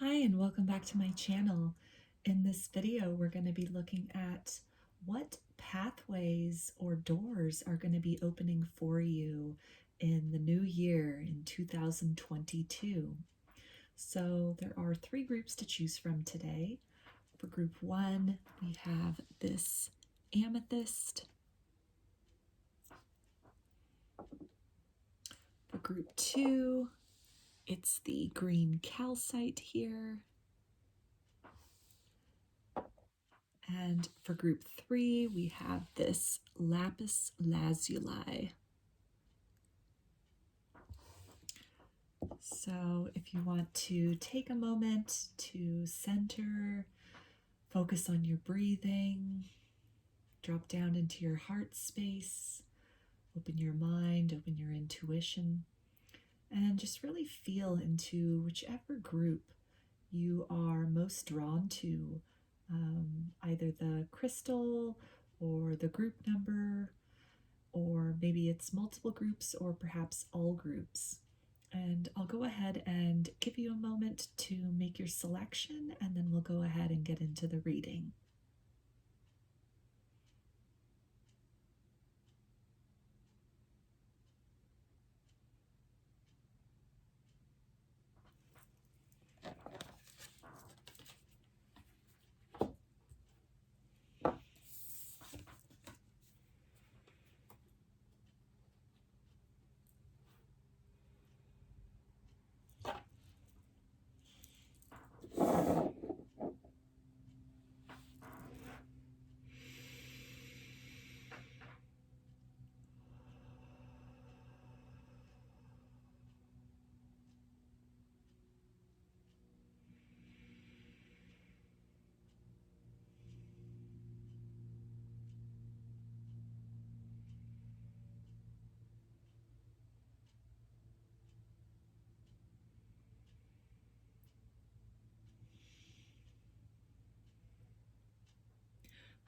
Hi, and welcome back to my channel. In this video, we're going to be looking at what pathways or doors are going to be opening for you in the new year in 2022. So there are three groups to choose from today. For group one, we have this Amethyst. For group two, it's the green Calcite here. And for group three, we have this Lapis Lazuli. So if you want to take a moment to center, focus on your breathing, drop down into your heart space, open your mind, open your intuition, and just really feel into whichever group you are most drawn to, either the crystal or the group number, or maybe it's multiple groups or perhaps all groups. And I'll go ahead and give you a moment to make your selection, and then we'll go ahead and get into the reading.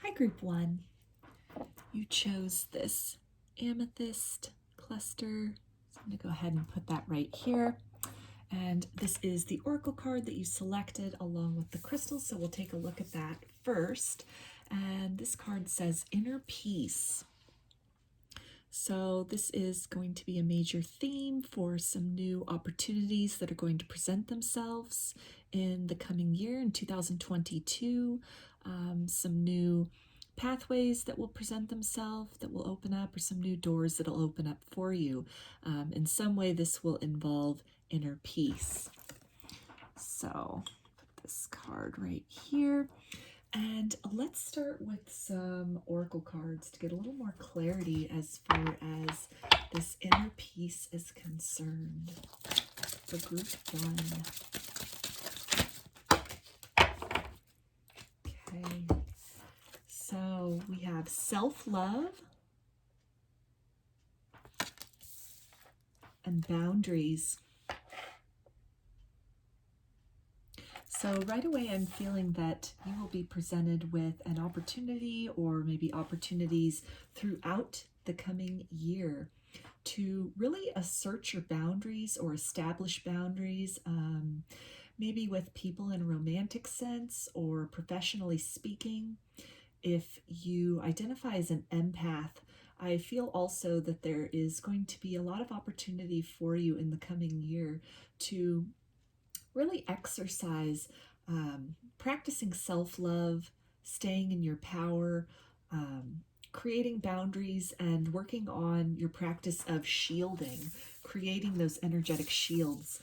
Hi, group one. You chose this Amethyst cluster. So I'm going to go ahead and put that right here. And this is the oracle card that you selected along with the crystals. So we'll take a look at that first. And this card says Inner Peace. So this is going to be a major theme for some new opportunities that are going to present themselves in the coming year in 2022. Some new pathways that will present themselves, that will open up, or some new doors that will open up for you. In some way, this will involve inner peace. So put this card right here. And let's start with some oracle cards to get a little more clarity as far as this inner peace is concerned for group one. Okay, so we have self-love and boundaries. So right away, I'm feeling that you will be presented with an opportunity, or maybe opportunities throughout the coming year, to really assert your boundaries or establish boundaries, maybe with people in a romantic sense or professionally speaking. If you identify as an empath, I feel also that there is going to be a lot of opportunity for you in the coming year to really exercise practicing self-love, staying in your power, creating boundaries, and working on your practice of shielding, creating those energetic shields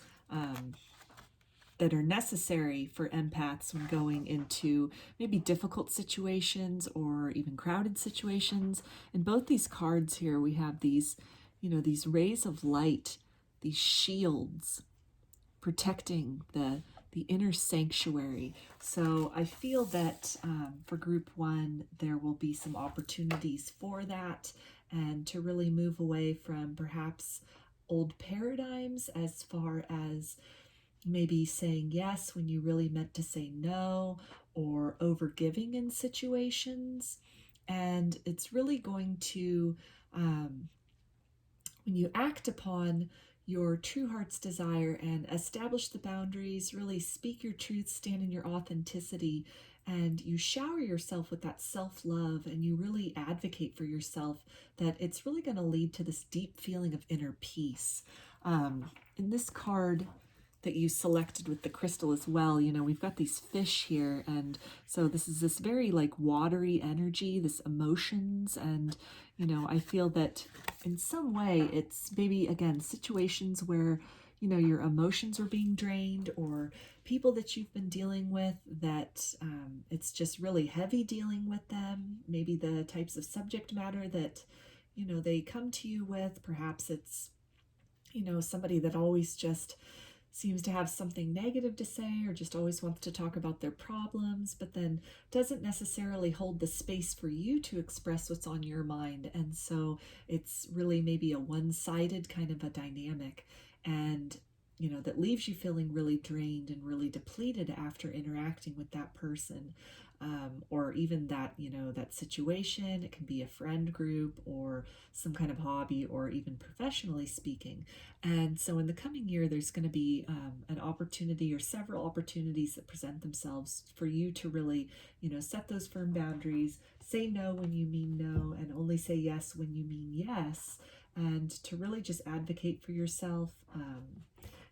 that are necessary for empaths when going into maybe difficult situations or even crowded situations. In both these cards here, we have these, these rays of light, these shields protecting the inner sanctuary. So I feel that for group one, there will be some opportunities for that, and to really move away from perhaps old paradigms as far as maybe saying yes when you really meant to say no, or overgiving in situations. And it's really going to, when you act upon your true heart's desire and establish the boundaries, really speak your truth, stand in your authenticity, and you shower yourself with that self-love, and you really advocate for yourself, that it's really going to lead to this deep feeling of inner peace. In this card that you selected with the crystal as well, you know, we've got these fish here, and so this is this very like watery energy, this emotions, and you know, I feel that in some way it's maybe again situations where, you know, your emotions are being drained, or people that you've been dealing with that it's just really heavy dealing with them, maybe the types of subject matter that, you know, they come to you with. Perhaps it's, you know, somebody that always just seems to have something negative to say, or just always wants to talk about their problems, but then doesn't necessarily hold the space for you to express what's on your mind. And so it's really maybe a one-sided kind of a dynamic, and you know, that leaves you feeling really drained and really depleted after interacting with that person. Or even that, you know, that situation. It can be a friend group or some kind of hobby, or even professionally speaking. And so in the coming year, there's going to be an opportunity or several opportunities that present themselves for you to really, you know, set those firm boundaries, say no when you mean no, and only say yes when you mean yes, and to really just advocate for yourself.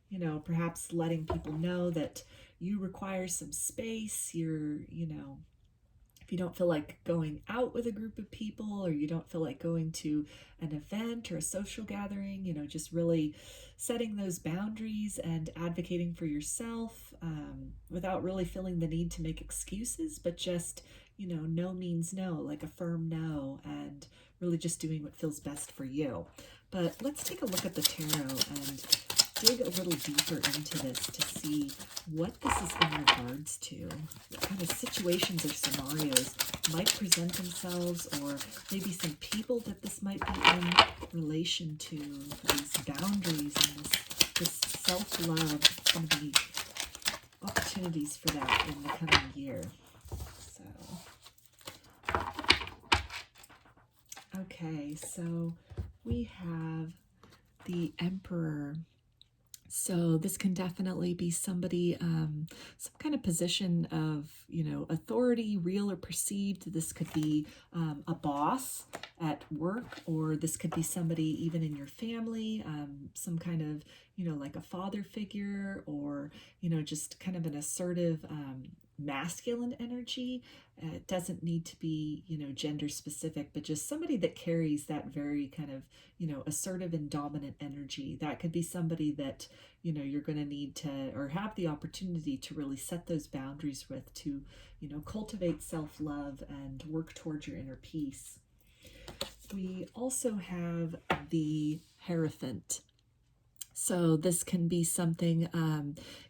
You know, perhaps letting people know that you require some space. You're, you know, if you don't feel like going out with a group of people, or you don't feel like going to an event or a social gathering, you know, just really setting those boundaries and advocating for yourself, without really feeling the need to make excuses, but just, you know, no means no, like a firm no, and really just doing what feels best for you. But let's take a look at the tarot and dig a little deeper into this to see what this is in regards to. What kind of situations or scenarios might present themselves, or maybe some people that this might be in relation to, these boundaries and this self-love. Some of the opportunities for that in the coming year. So, okay, so we have the Emperor. So this can definitely be somebody, some kind of position of, you know, authority, real or perceived. This could be a boss at work, or this could be somebody even in your family, some kind of, you know, like a father figure, or, you know, just kind of an assertive, masculine energy. It doesn't need to be, you know, gender specific, but just somebody that carries that very kind of, you know, assertive and dominant energy. That could be somebody that, you know, you're going to need to, or have the opportunity to really set those boundaries with, to, you know, cultivate self-love and work towards your inner peace. We also have the Hierophant. So this can be something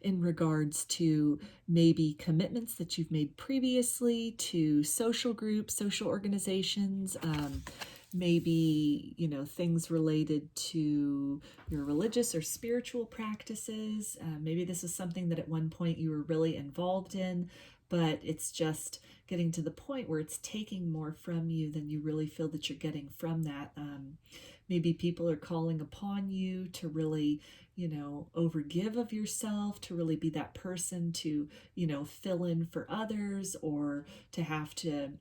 in regards to maybe commitments that you've made previously to social groups, social organizations, maybe, you know, things related to your religious or spiritual practices. Maybe this is something that at one point you were really involved in, but it's just getting to the point where it's taking more from you than you really feel that you're getting from that. Maybe people are calling upon you to really, you know, overgive of yourself, to really be that person to, you know, fill in for others, or to have to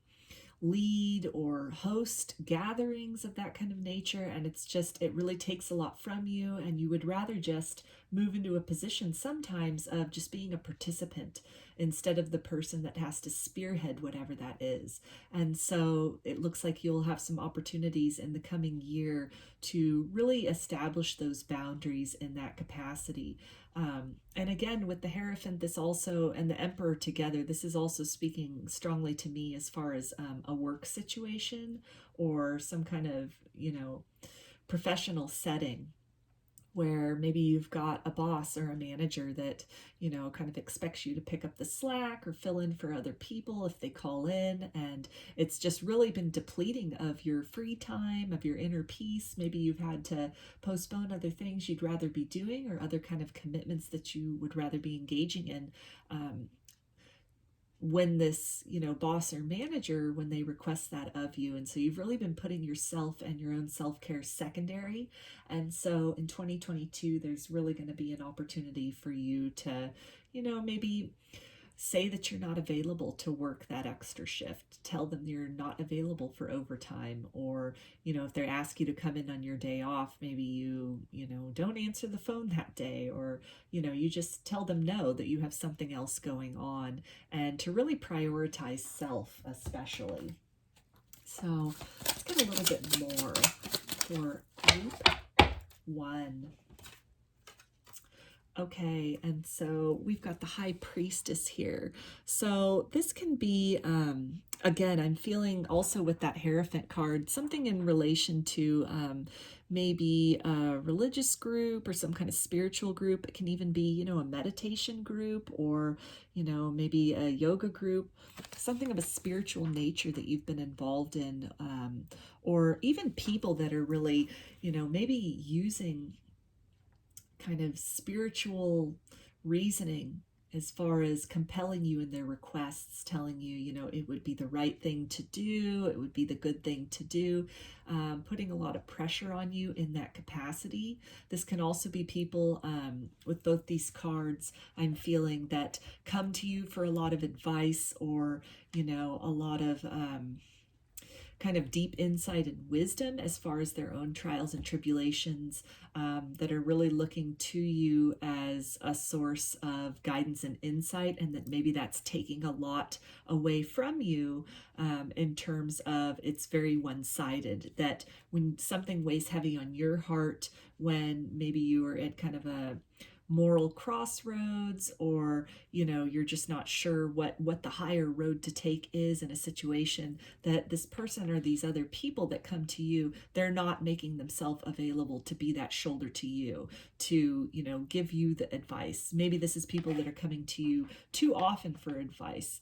lead or host gatherings of that kind of nature. And it's just, it really takes a lot from you, and you would rather just move into a position sometimes of just being a participant instead of the person that has to spearhead whatever that is. And so it looks like you'll have some opportunities in the coming year to really establish those boundaries in that capacity. And again, with the Hierophant, this also, and the Emperor together, this is also speaking strongly to me as far as a work situation, or some kind of, you know, professional setting, where maybe you've got a boss or a manager that, you know, kind of expects you to pick up the slack or fill in for other people if they call in. And it's just really been depleting of your free time, of your inner peace. Maybe you've had to postpone other things you'd rather be doing, or other kind of commitments that you would rather be engaging in, when this, boss or manager, when they request that of you. And so you've really been putting yourself and your own self-care secondary. And so in 2022, there's really going to be an opportunity for you to, maybe say that you're not available to work that extra shift. Tell them you're not available for overtime. Or, if they ask you to come in on your day off, maybe you don't answer the phone that day. Or, you just tell them no, that you have something else going on. And to really prioritize self, especially. So let's get a little bit more for group 1. Okay, and so we've got the High Priestess here. So this can be, again, I'm feeling also with that Hierophant card, something in relation to maybe a religious group or some kind of spiritual group. It can even be, a meditation group, or, maybe a yoga group, something of a spiritual nature that you've been involved in, or even people that are really, maybe using kind of spiritual reasoning as far as compelling you in their requests, telling you, it would be the right thing to do, it would be the good thing to do, putting a lot of pressure on you in that capacity. This can also be people with both these cards, I'm feeling, that come to you for a lot of advice, or, a lot of kind of deep insight and wisdom as far as their own trials and tribulations, that are really looking to you as a source of guidance and insight, and that maybe that's taking a lot away from you, in terms of it's very one-sided, that when something weighs heavy on your heart, when maybe you are at kind of a moral crossroads, or you're just not sure what the higher road to take is in a situation, that this person or these other people that come to you, they're not making themselves available to be that shoulder to you, to give you the advice. Maybe this is people that are coming to you too often for advice,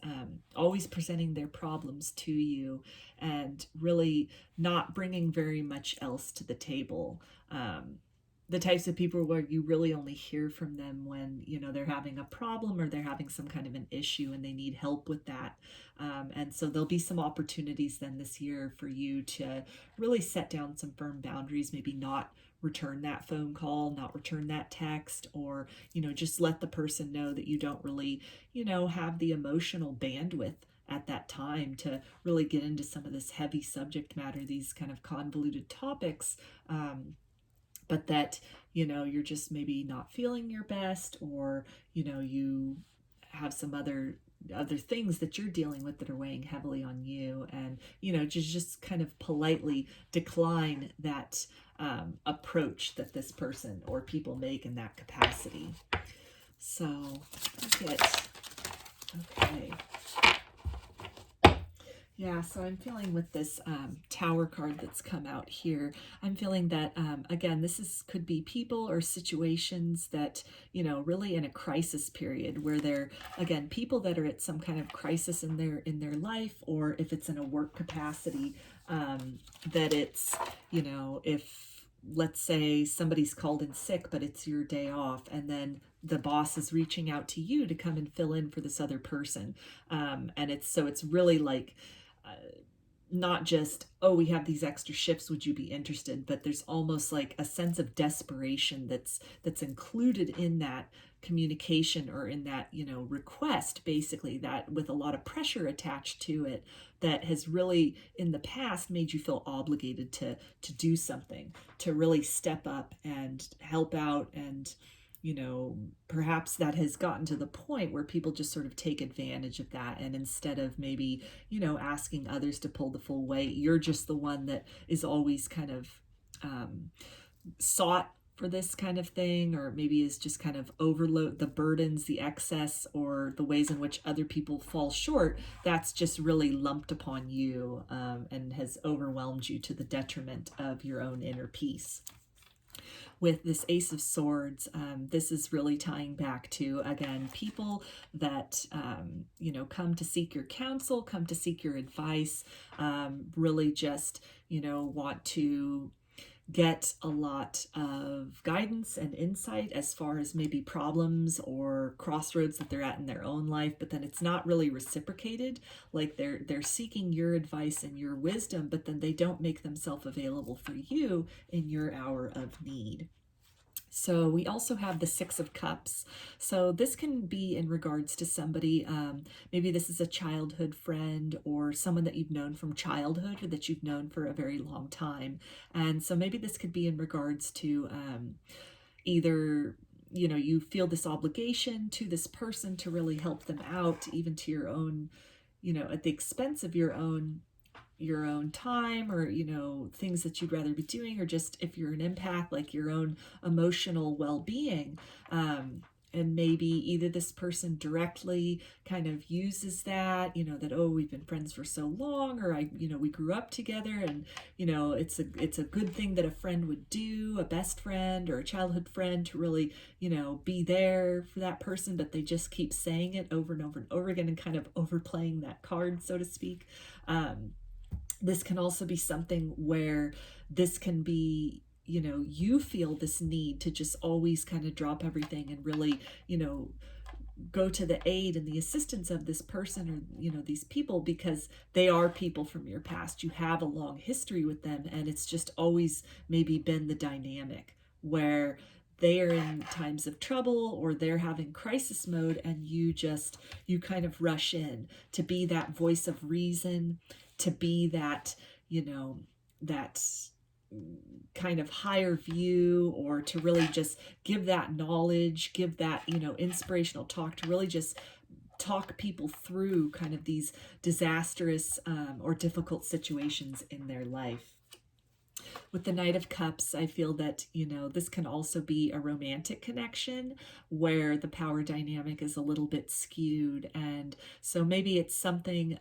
always presenting their problems to you, and really not bringing very much else to the table. The types of people where you really only hear from them when, they're having a problem, or they're having some kind of an issue and they need help with that. And so there'll be some opportunities then this year for you to really set down some firm boundaries, maybe not return that phone call, not return that text, or, just let the person know that you don't really, have the emotional bandwidth at that time to really get into some of this heavy subject matter, these kind of convoluted topics, but that, you're just maybe not feeling your best, or, you have some other things that you're dealing with that are weighing heavily on you, and, just kind of politely decline that approach that this person or people make in that capacity. So, okay. Yeah, so I'm feeling with this Tower card that's come out here, I'm feeling that, again, could be people or situations that, really in a crisis period, where they're, again, people that are at some kind of crisis in their life, or if it's in a work capacity, that it's, if, let's say somebody's called in sick, but it's your day off, and then the boss is reaching out to you to come and fill in for this other person. And it's really like, not just, oh, we have these extra shifts, would you be interested? But there's almost like a sense of desperation that's included in that communication, or in that, request, basically, that with a lot of pressure attached to it, that has really in the past made you feel obligated to do something, to really step up and help out. And perhaps that has gotten to the point where people just sort of take advantage of that. And instead of maybe, asking others to pull the full weight, you're just the one that is always kind of sought for this kind of thing, or maybe is just kind of overload the burdens, the excess, or the ways in which other people fall short. That's just really lumped upon you, and has overwhelmed you to the detriment of your own inner peace. With this Ace of Swords, this is really tying back to, again, people that, come to seek your counsel, come to seek your advice, really just, want to get a lot of guidance and insight as far as maybe problems or crossroads that they're at in their own life, but then it's not really reciprocated. Like they're seeking your advice and your wisdom, but then they don't make themselves available for you in your hour of need. So we also have the Six of Cups. So this can be in regards to somebody, maybe this is a childhood friend or someone that you've known from childhood or that you've known for a very long time. And so maybe this could be in regards to either, you know, you feel this obligation to this person to really help them out, even to your own, you know, at the expense of your own time, or you know, things that you'd rather be doing, or just if you're an empath, like your own emotional well-being. And maybe either this person directly kind of uses that, you know, that, oh, we've been friends for so long, or you know, we grew up together, and you know, it's a good thing that a friend would do, a best friend or a childhood friend, to really, you know, be there for that person, but they just keep saying it over and over and over again and kind of overplaying that card, so to speak. This can also be something where this can be, you know, you feel this need to just always kind of drop everything and really, you know, go to the aid and the assistance of this person, or you know, these people, because they are people from your past. You have a long history with them, and it's just always maybe been the dynamic where they are in times of trouble or they're having crisis mode, and you kind of rush in to be that voice of reason, to be that, you know, that kind of higher view, or to really just give that knowledge, give that, you know, inspirational talk, to really just talk people through kind of these disastrous or difficult situations in their life. With the Knight of Cups, I feel that, you know, this can also be a romantic connection where the power dynamic is a little bit skewed. And so maybe it's something,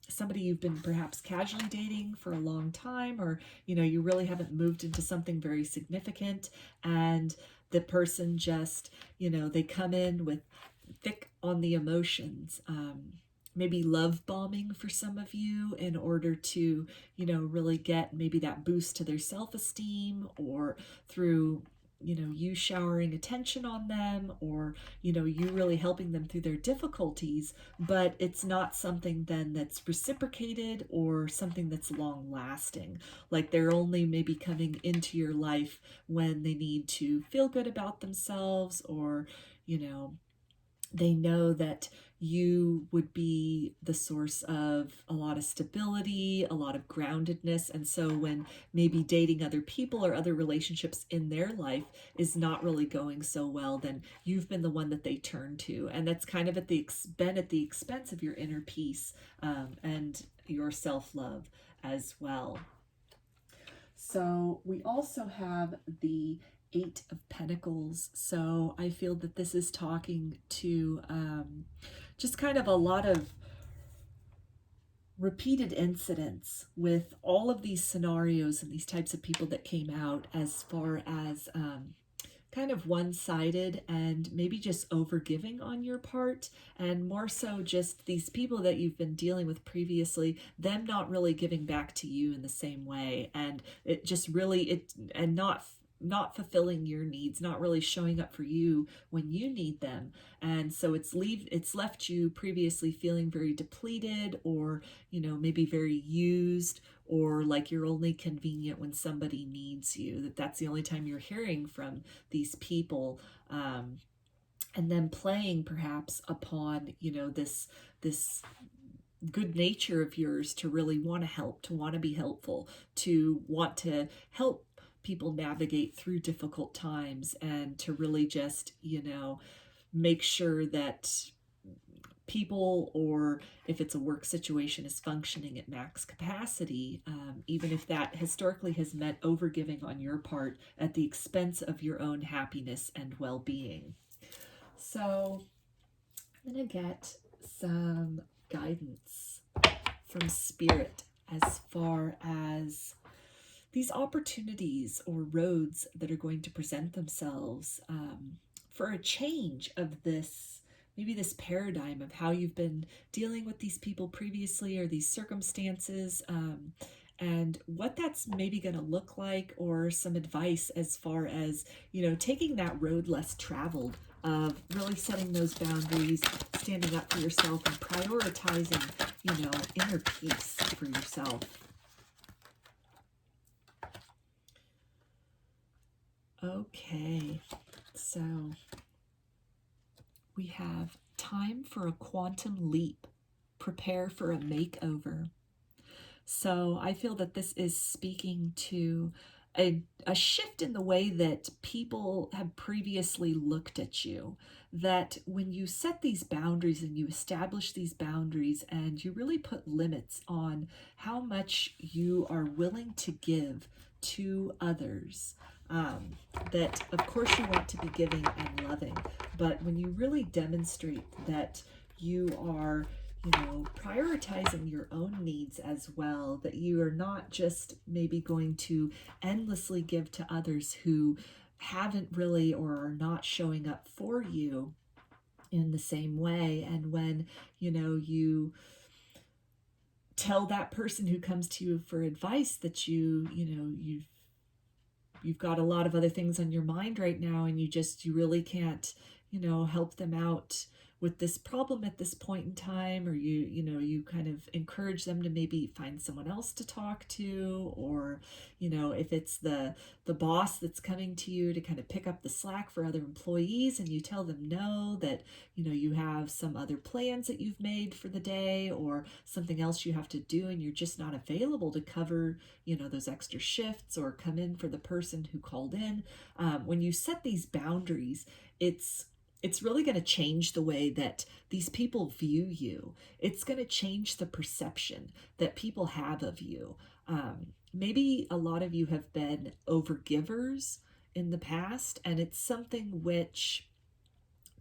somebody you've been perhaps casually dating for a long time, or, you know, you really haven't moved into something very significant, and the person just, you know, they come in with thick on the emotions, maybe love bombing for some of you in order to, you know, really get maybe that boost to their self-esteem, or through, you know, you showering attention on them, or, you know, you really helping them through their difficulties, but it's not something then that's reciprocated or something that's long lasting. Like they're only maybe coming into your life when they need to feel good about themselves, or, you know, they know that you would be the source of a lot of stability, a lot of groundedness. And so when maybe dating other people or other relationships in their life is not really going so well, then you've been the one that they turn to. And that's kind of been at the expense of your inner peace, and your self-love as well. So we also have the Eight of Pentacles. So I feel that this is talking to just kind of a lot of repeated incidents with all of these scenarios and these types of people that came out, as far as kind of one-sided and maybe just overgiving on your part, and more so just these people that you've been dealing with previously, them not really giving back to you in the same way, and it just really and not fulfilling your needs, not really showing up for you when you need them. And so it's left you previously feeling very depleted, or, you know, maybe very used, or like you're only convenient when somebody needs you, that's the only time you're hearing from these people. And then playing perhaps upon, you know, this good nature of yours to really want to help, to want to be helpful, to want to help people navigate through difficult times, and to really just, you know, make sure that people, or if it's a work situation, is functioning at max capacity, even if that historically has meant overgiving on your part at the expense of your own happiness and well-being. So I'm going to get some guidance from Spirit as far as these opportunities or roads that are going to present themselves, for a change of this, maybe this paradigm of how you've been dealing with these people previously, or these circumstances, and what that's maybe going to look like, or some advice as far as, taking that road less traveled of really setting those boundaries, standing up for yourself, and prioritizing, inner peace for yourself. Okay, so we have time for a quantum leap. Prepare for a makeover. So I feel that this is speaking to a shift in the way that people have previously looked at you. That when you set these boundaries and you establish these boundaries and you really put limits on how much you are willing to give to others, that of course you want to be giving and loving, but when you really demonstrate that you are prioritizing your own needs as well, that you are not just maybe going to endlessly give to others who haven't really or are not showing up for you in the same way. And when, you tell that person who comes to you for advice that you've got a lot of other things on your mind right now, and you really can't, help them out with this problem at this point in time, or you kind of encourage them to maybe find someone else to talk to, or if it's the boss that's coming to you to kind of pick up the slack for other employees, and you tell them no, that you have some other plans that you've made for the day, or something else you have to do, and you're just not available to cover those extra shifts or come in for the person who called in. When you set these boundaries, it's really going to change the way that these people view you. It's going to change the perception that people have of you. Maybe a lot of you have been overgivers in the past, and it's something which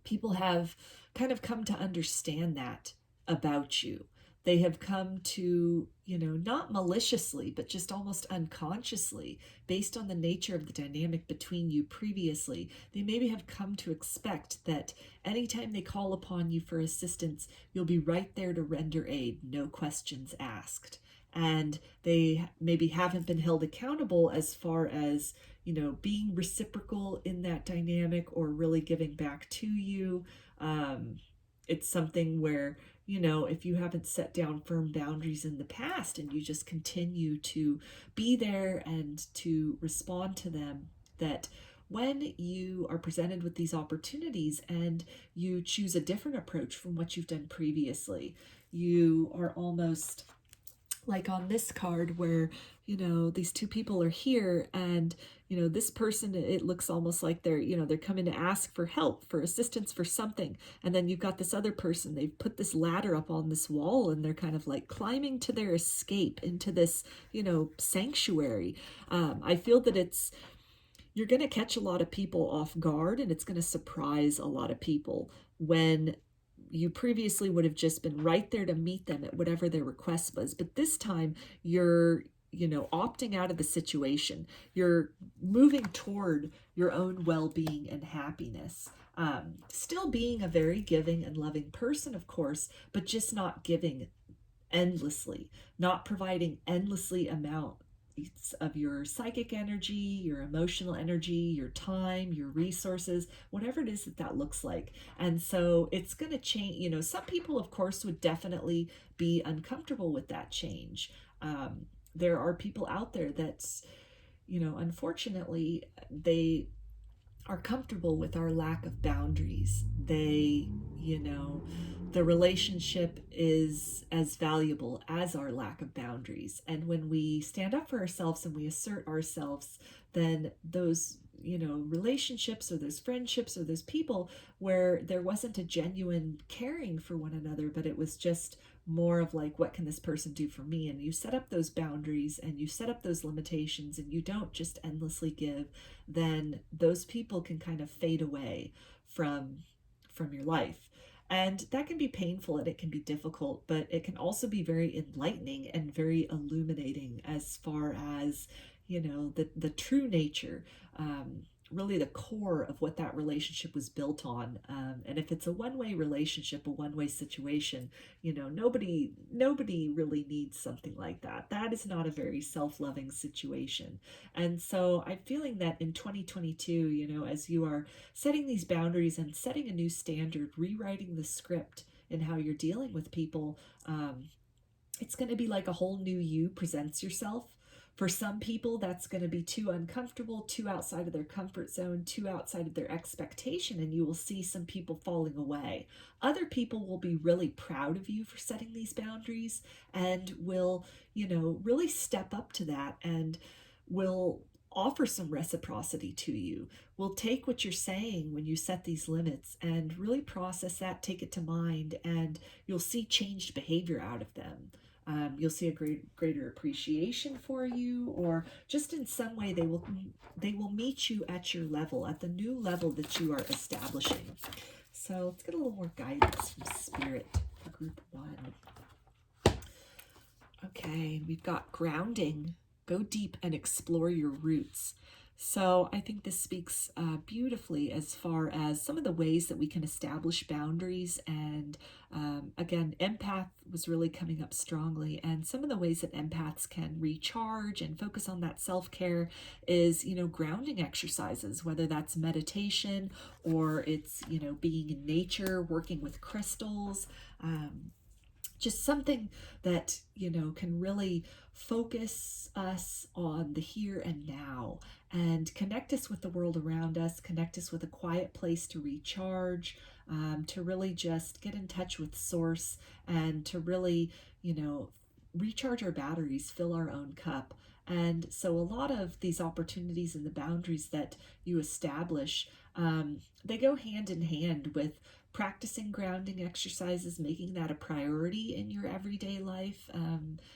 people have kind of come to understand that about you. They have come to, not maliciously, but just almost unconsciously, based on the nature of the dynamic between you previously, they maybe have come to expect that anytime they call upon you for assistance, you'll be right there to render aid, no questions asked. And they maybe haven't been held accountable as far as, being reciprocal in that dynamic or really giving back to you. It's something where, if you haven't set down firm boundaries in the past and you just continue to be there and to respond to them, that when you are presented with these opportunities and you choose a different approach from what you've done previously, you are almost like on this card where, these two people are here, and, this person, it looks almost like they're coming to ask for help, for assistance, for something. And then you've got this other person, they've put this ladder up on this wall, and they're kind of like climbing to their escape into this, sanctuary. I feel that you're going to catch a lot of people off guard, and it's going to surprise a lot of people when you previously would have just been right there to meet them at whatever their request was. But this time you're, opting out of the situation. You're moving toward your own well-being and happiness. Still being a very giving and loving person, of course, but just not giving endlessly, not providing endlessly amount of your psychic energy, your emotional energy, your time, your resources, whatever it is that looks like. And so it's going to change. Some people, of course, would definitely be uncomfortable with that change. There are people out there that's, unfortunately, they are comfortable with our lack of boundaries. They, the relationship is as valuable as our lack of boundaries. And when we stand up for ourselves and we assert ourselves, then those, relationships or those friendships or those people where there wasn't a genuine caring for one another, but it was just more of like, what can this person do for me? And you set up those boundaries and you set up those limitations, and you don't just endlessly give, then those people can kind of fade away from your life. And that can be painful and it can be difficult, but it can also be very enlightening and very illuminating as far as, the true nature really the core of what that relationship was built on. And if it's a one-way relationship, a one-way situation, you know, nobody really needs something like that. That is not a very self-loving situation. And so I'm feeling that in 2022, you know, as you are setting these boundaries and setting a new standard, rewriting the script in how you're dealing with people, it's going to be like a whole new you presents yourself. For some people, that's going to be too uncomfortable, too outside of their comfort zone, too outside of their expectation, and you will see some people falling away. Other people will be really proud of you for setting these boundaries and will, you know, really step up to that and will offer some reciprocity to you. Will take what you're saying when you set these limits and really process that, take it to mind, and you'll see changed behavior out of them. You'll see a greater appreciation for you, or just in some way they will meet you at your level, at the new level that you are establishing. So let's get a little more guidance from Spirit for group 1. Okay, we've got grounding. Go deep and explore your roots. So I think this speaks beautifully as far as some of the ways that we can establish boundaries. And again, empath was really coming up strongly. And some of the ways that empaths can recharge and focus on that self-care is, you know, grounding exercises, whether that's meditation or it's, you know, being in nature, working with crystals, just something that, you know, can really focus us on the here and now and connect us with the world around us, connect us with a quiet place to recharge, to really just get in touch with source and to really, you know, recharge our batteries, fill our own cup. And so a lot of these opportunities and the boundaries that you establish, they go hand in hand with practicing grounding exercises, making that a priority in your everyday life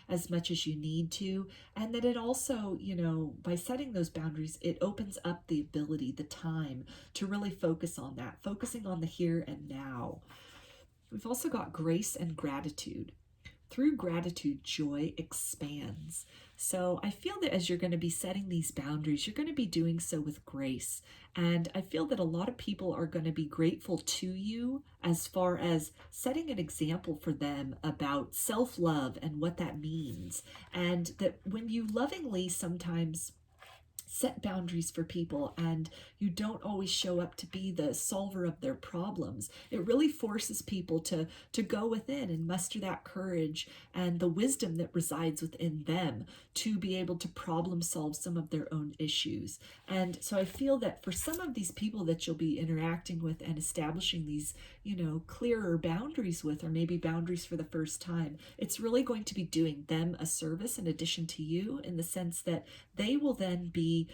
as much as you need to. And that it also, you know, by setting those boundaries, it opens up the ability, the time to really focus on that, focusing on the here and now. We've also got grace and gratitude. Through gratitude, joy expands. So I feel that as you're going to be setting these boundaries, you're going to be doing so with grace. And I feel that a lot of people are going to be grateful to you as far as setting an example for them about self-love and what that means. And that when you lovingly sometimes set boundaries for people and you don't always show up to be the solver of their problems, it really forces people to go within and muster that courage and the wisdom that resides within them to be able to problem solve some of their own issues. And so I feel that for some of these people that you'll be interacting with and establishing these, you know, clearer boundaries with, or maybe boundaries for the first time, it's really going to be doing them a service in addition to you, in the sense that they will then be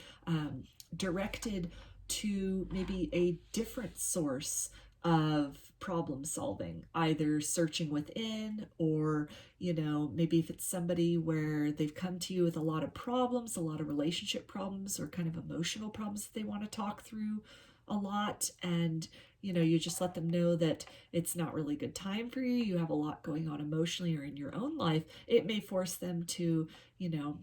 directed to maybe a different source of problem solving, either searching within, or, you know, maybe if it's somebody where they've come to you with a lot of problems, a lot of relationship problems or kind of emotional problems that they want to talk through a lot, and, you know, you just let them know that it's not really a good time for you, you have a lot going on emotionally or in your own life. It may force them to, you know,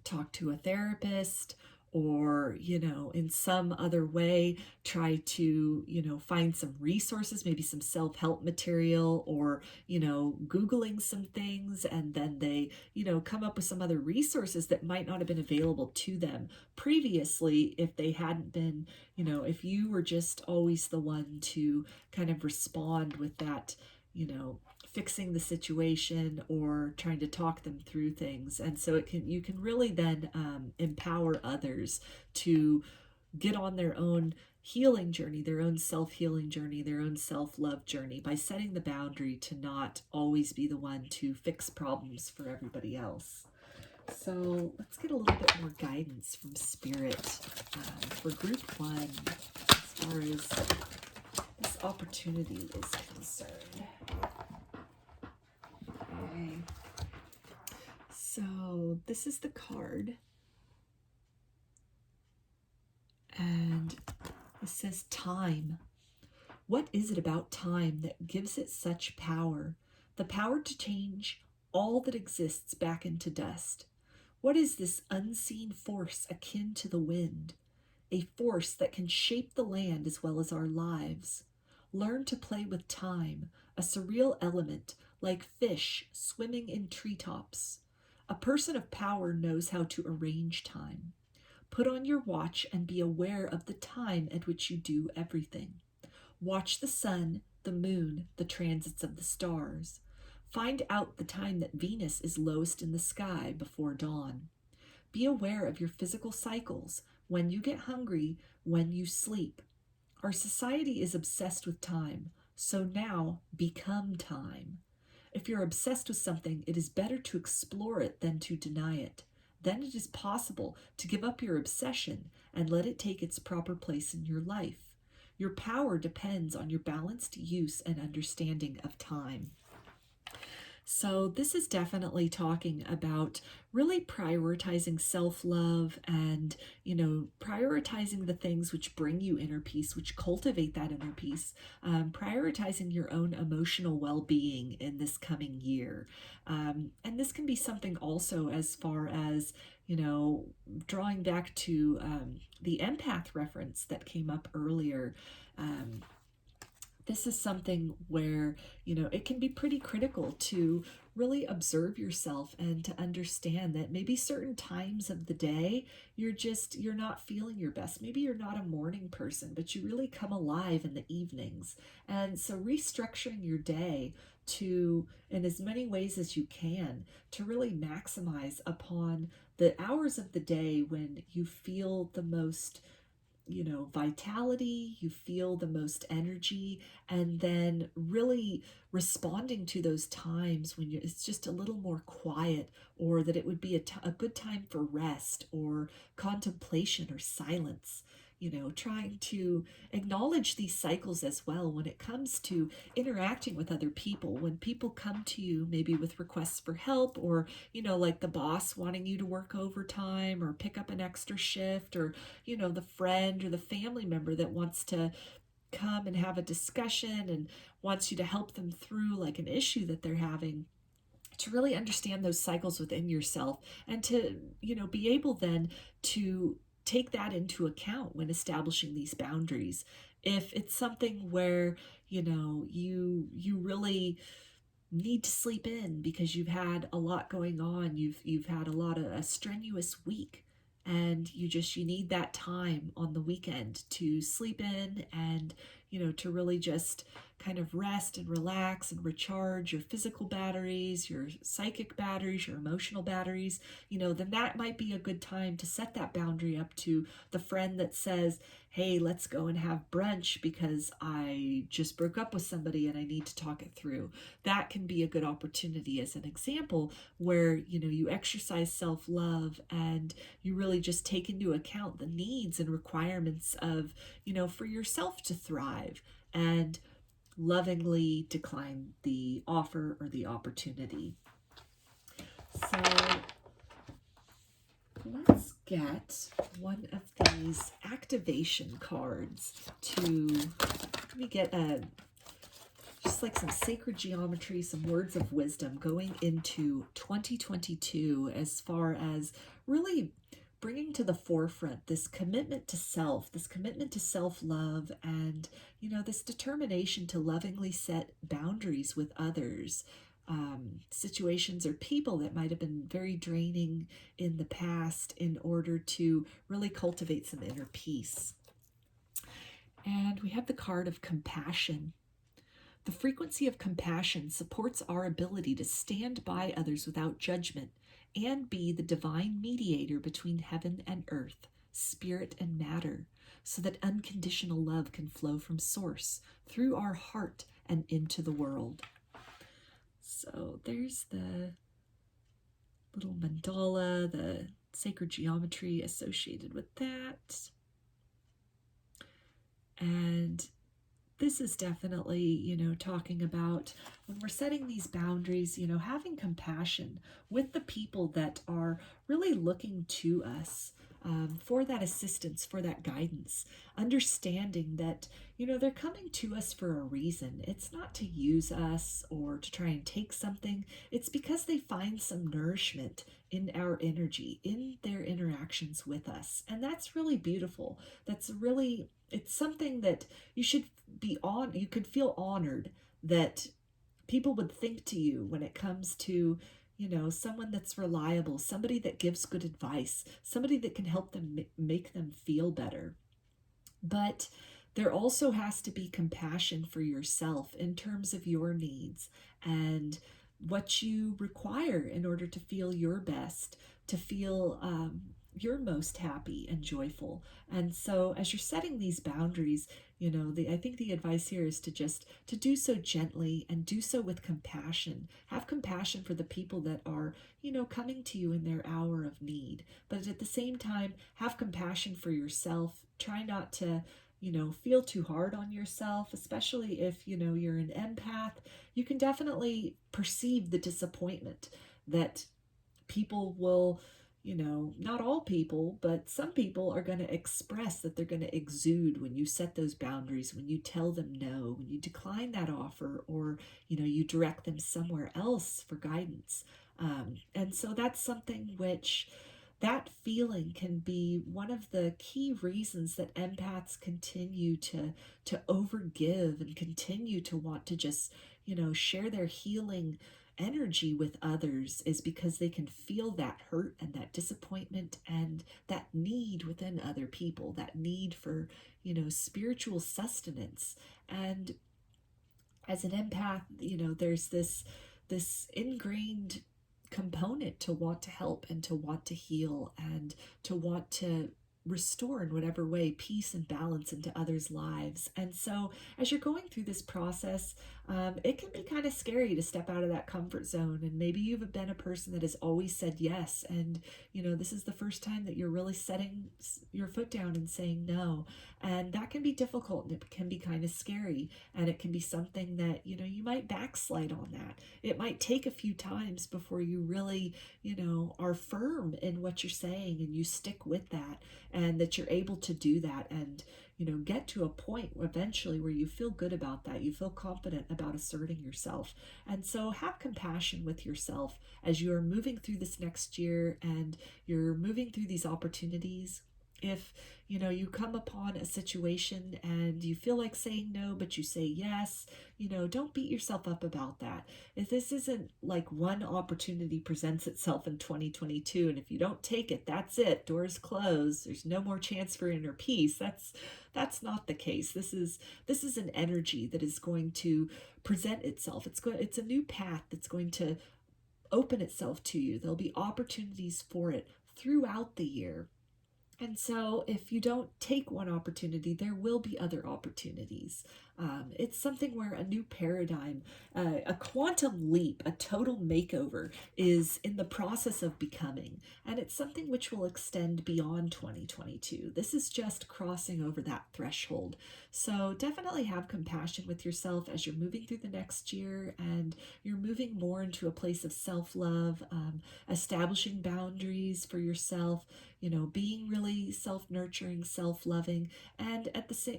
talk to a therapist, or, you know, in some other way, try to, you know, find some resources, maybe some self-help material, or, you know, Googling some things, and then they, you know, come up with some other resources that might not have been available to them previously if they hadn't been, you know, if you were just always the one to kind of respond with that, you know, fixing the situation or trying to talk them through things. And so you can really then empower others to get on their own healing journey, their own self-healing journey, their own self-love journey, by setting the boundary to not always be the one to fix problems for everybody else. So let's get a little bit more guidance from Spirit for group 1 as far as this opportunity is concerned. Okay. So this is the card, and it says time. What is it about time that gives it such power? The power to change all that exists back into dust. What is this unseen force akin to the wind? a force that can shape the land as well as our lives. Learn to play with time, a surreal element like fish swimming in treetops. A person of power knows how to arrange time. Put on your watch and be aware of the time at which you do everything. Watch the sun, the moon, the transits of the stars. Find out the time that Venus is lowest in the sky before dawn. Be aware of your physical cycles, when you get hungry, when you sleep. Our society is obsessed with time, so now become time. If you're obsessed with something, it is better to explore it than to deny it. Then it is possible to give up your obsession and let it take its proper place in your life. Your power depends on your balanced use and understanding of time. So this is definitely talking about really prioritizing self-love and, prioritizing the things which bring you inner peace, which cultivate that inner peace, prioritizing your own emotional well-being in this coming year. And this can be something also as far as, drawing back to the empath reference that came up earlier. This is something where, it can be pretty critical to really observe yourself and to understand that maybe certain times of the day, you're not feeling your best. Maybe you're not a morning person, but you really come alive in the evenings. And so restructuring your day to, in as many ways as you can, to really maximize upon the hours of the day when you feel the most vitality, you feel the most energy, and then really responding to those times when it's just a little more quiet, or that it would be a good time for rest or contemplation or silence. Trying to acknowledge these cycles as well when it comes to interacting with other people. When people come to you maybe with requests for help, or, like the boss wanting you to work overtime or pick up an extra shift, or, the friend or the family member that wants to come and have a discussion and wants you to help them through like an issue that they're having. To really understand those cycles within yourself and to, be able then to take that into account when establishing these boundaries. If it's something where, you really need to sleep in because you've had a lot going on, you've had a strenuous week, and you need that time on the weekend to sleep in and, to really just kind of rest and relax and recharge your physical batteries, your psychic batteries, your emotional batteries, then that might be a good time to set that boundary up to the friend that says, hey, let's go and have brunch because I just broke up with somebody and I need to talk it through. That can be a good opportunity as an example where, you exercise self-love and you really just take into account the needs and requirements of, for yourself to thrive, and lovingly decline the offer or the opportunity. So let's get one of these activation cards to, let me get just like some sacred geometry, some words of wisdom going into 2022 as far as really bringing to the forefront this commitment to self, this commitment to self-love, and, this determination to lovingly set boundaries with others, situations or people that might have been very draining in the past in order to really cultivate some inner peace. And we have the card of compassion. The frequency of compassion supports our ability to stand by others without judgment and be the divine mediator between heaven and earth, spirit and matter, so that unconditional love can flow from source through our heart and into the world. So there's the little mandala, the sacred geometry associated with that. And this is definitely, talking about when we're setting these boundaries, having compassion with the people that are really looking to us, for that assistance, for that guidance, understanding that, they're coming to us for a reason. It's not to use us or to try and take something. It's because they find some nourishment in our energy, in their interactions with us. And that's really beautiful. It's something that you could feel honored that people would think to you when it comes to, someone that's reliable, somebody that gives good advice, somebody that can help them make them feel better. But there also has to be compassion for yourself in terms of your needs and what you require in order to feel your best, to feel you're most happy and joyful. And so as you're setting these boundaries, I think the advice here is to do so gently and do so with compassion. Have compassion for the people that are, coming to you in their hour of need. But at the same time, have compassion for yourself. Try not to, feel too hard on yourself, especially if, you're an empath. You can definitely perceive the disappointment that people will, not all people, but some people are going to express, that they're going to exude when you set those boundaries, when you tell them no, when you decline that offer, or, you direct them somewhere else for guidance. And so that's something which, that feeling can be one of the key reasons that empaths continue to overgive and continue to want to just, share their healing energy with others, is because they can feel that hurt and that disappointment and that need within other people, that need for, spiritual sustenance. And as an empath, there's this ingrained component to want to help and to want to heal and to want to restore in whatever way peace and balance into others' lives. And so as you're going through this process, it can be kind of scary to step out of that comfort zone. And maybe you've been a person that has always said yes, and this is the first time that you're really setting your foot down and saying no. And that can be difficult, and it can be kind of scary, and it can be something that you might backslide on that. It might take a few times before you really are firm in what you're saying, and you stick with that, and that you're able to do that, and get to a point eventually where you feel good about that. You feel confident about asserting yourself. And so have compassion with yourself as you are moving through this next year and you're moving through these opportunities. If you come upon a situation and you feel like saying no, but you say yes, don't beat yourself up about that. If this isn't like one opportunity presents itself in 2022, and if you don't take it, that's it, doors closed, there's no more chance for inner peace. That's not the case. This is an energy that is going to present itself. It's a new path that's going to open itself to you. There'll be opportunities for it throughout the year. And so if you don't take one opportunity, there will be other opportunities. It's something where a new paradigm, a quantum leap, a total makeover is in the process of becoming. And it's something which will extend beyond 2022. This is just crossing over that threshold. So definitely have compassion with yourself as you're moving through the next year, and you're moving more into a place of self-love, establishing boundaries for yourself, being really self-nurturing, self-loving. And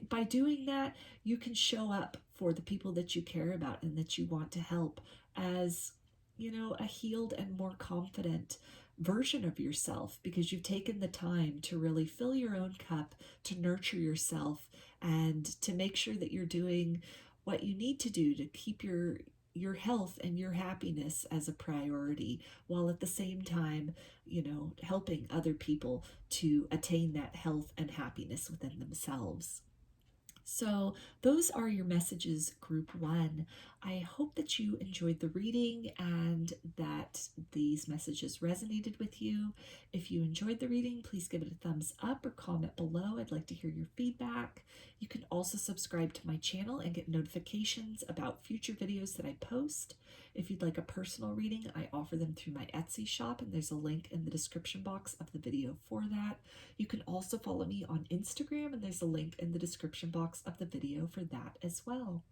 by doing that, you can show up for the people that you care about and that you want to help as, a healed and more confident version of yourself, because you've taken the time to really fill your own cup, to nurture yourself, and to make sure that you're doing what you need to do to keep your health and your happiness as a priority, while at the same time, helping other people to attain that health and happiness within themselves. So those are your messages, group 1. I hope that you enjoyed the reading and that these messages resonated with you. If you enjoyed the reading, please give it a thumbs up or comment below. I'd like to hear your feedback. You can also subscribe to my channel and get notifications about future videos that I post. If you'd like a personal reading, I offer them through my Etsy shop, and there's a link in the description box of the video for that. You can also follow me on Instagram, and there's a link in the description box of the video for that as well.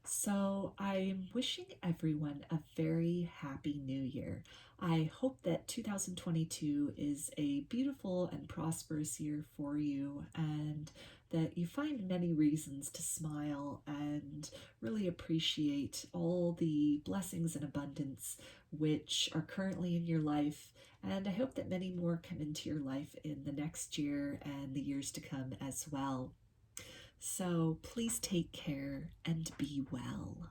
So I'm wishing everyone a very happy new year. I hope that 2022 is a beautiful and prosperous year for you, and that you find many reasons to smile and really appreciate all the blessings and abundance which are currently in your life. And I hope that many more come into your life in the next year and the years to come as well. So please take care and be well.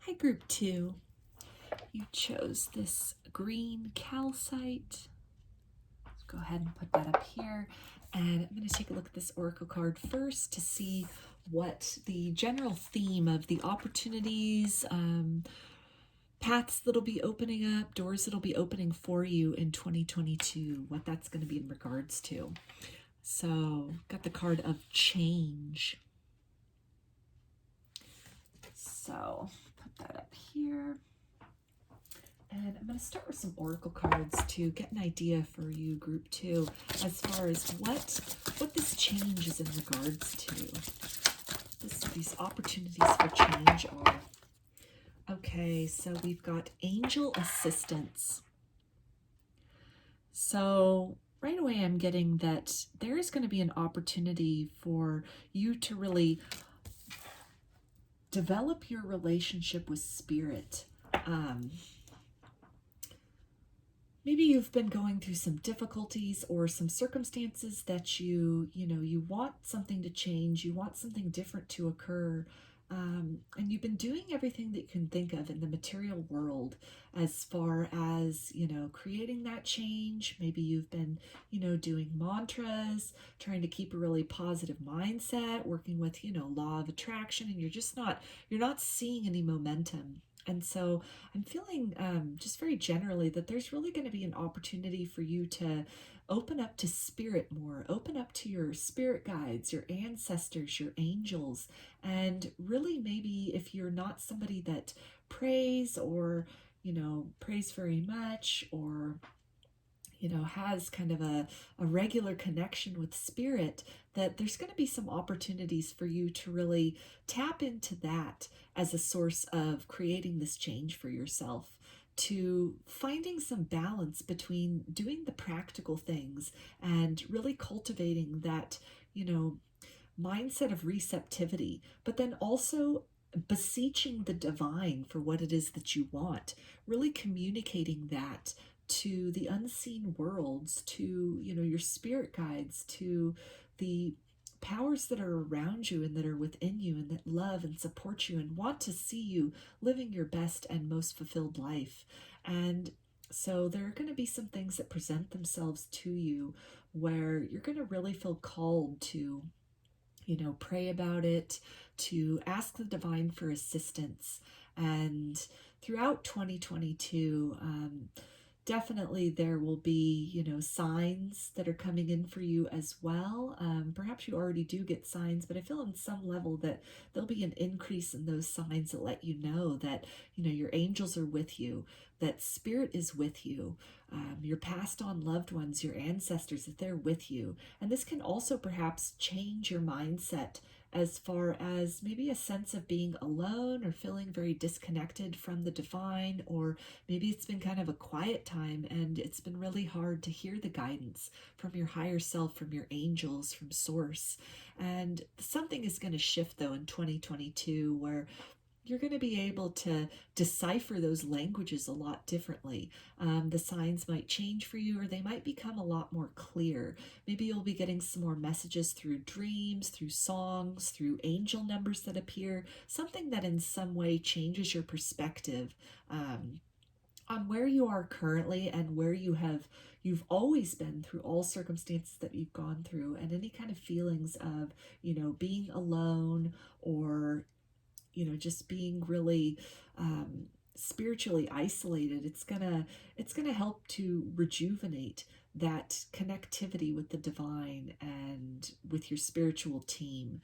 Hi, Group 2. You chose this green calcite. Let's go ahead and put that up here. And I'm going to take a look at this oracle card first to see what the general theme of the opportunities, paths that'll be opening up, doors that'll be opening for you in 2022, what that's going to be in regards to. So, got the card of change. So, put that up here. And I'm going to start with some oracle cards to get an idea for you, group 2, as far as what this change is in regards to. These opportunities for change are. Okay, so we've got angel assistance. So right away I'm getting that there is going to be an opportunity for you to really develop your relationship with spirit. Maybe you've been going through some difficulties or some circumstances that you want something to change, you want something different to occur, and you've been doing everything that you can think of in the material world as far as, creating that change. Maybe you've been, doing mantras, trying to keep a really positive mindset, working with, law of attraction, and you're not seeing any momentum. And so I'm feeling just very generally that there's really going to be an opportunity for you to open up to spirit more, open up to your spirit guides, your ancestors, your angels, and really maybe if you're not somebody that prays or, prays very much or has kind of a regular connection with spirit, that there's going to be some opportunities for you to really tap into that as a source of creating this change for yourself, to finding some balance between doing the practical things and really cultivating that, mindset of receptivity, but then also beseeching the divine for what it is that you want, really communicating that to the unseen worlds, to your spirit guides, to the powers that are around you and that are within you and that love and support you and want to see you living your best and most fulfilled life. And so there are going to be some things that present themselves to you where you're going to really feel called to pray about it, to ask the divine for assistance. And throughout 2022, definitely there will be, signs that are coming in for you as well. Perhaps you already do get signs, but I feel on some level that there'll be an increase in those signs that let you know that, your angels are with you, that spirit is with you, your passed on loved ones, your ancestors, that they're with you. And this can also perhaps change your mindset as far as maybe a sense of being alone or feeling very disconnected from the divine, or maybe it's been kind of a quiet time and it's been really hard to hear the guidance from your higher self, from your angels, from source. And something is going to shift though in 2022 where you're going to be able to decipher those languages a lot differently. The signs might change for you, or they might become a lot more clear. Maybe you'll be getting some more messages through dreams, through songs, through angel numbers that appear, something that in some way changes your perspective on where you are currently and where you've always been through all circumstances that you've gone through, and any kind of feelings of, being alone or just being really spiritually isolated. It's gonna help to rejuvenate that connectivity with the divine and with your spiritual team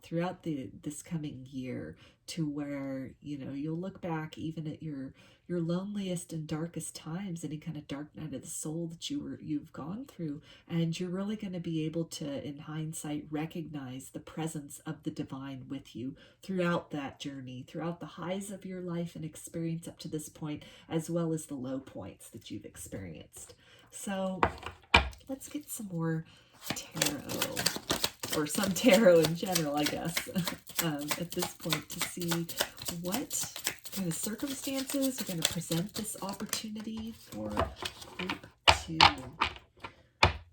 throughout this coming year, to where you'll look back even at your loneliest and darkest times, any kind of dark night of the soul that you've gone through, and you're really going to be able to, in hindsight, recognize the presence of the divine with you throughout that journey, throughout the highs of your life and experience up to this point, as well as the low points that you've experienced. So let's get some more tarot, or some tarot in general, I guess, at this point, to see what kind of circumstances are going to present this opportunity for group 2.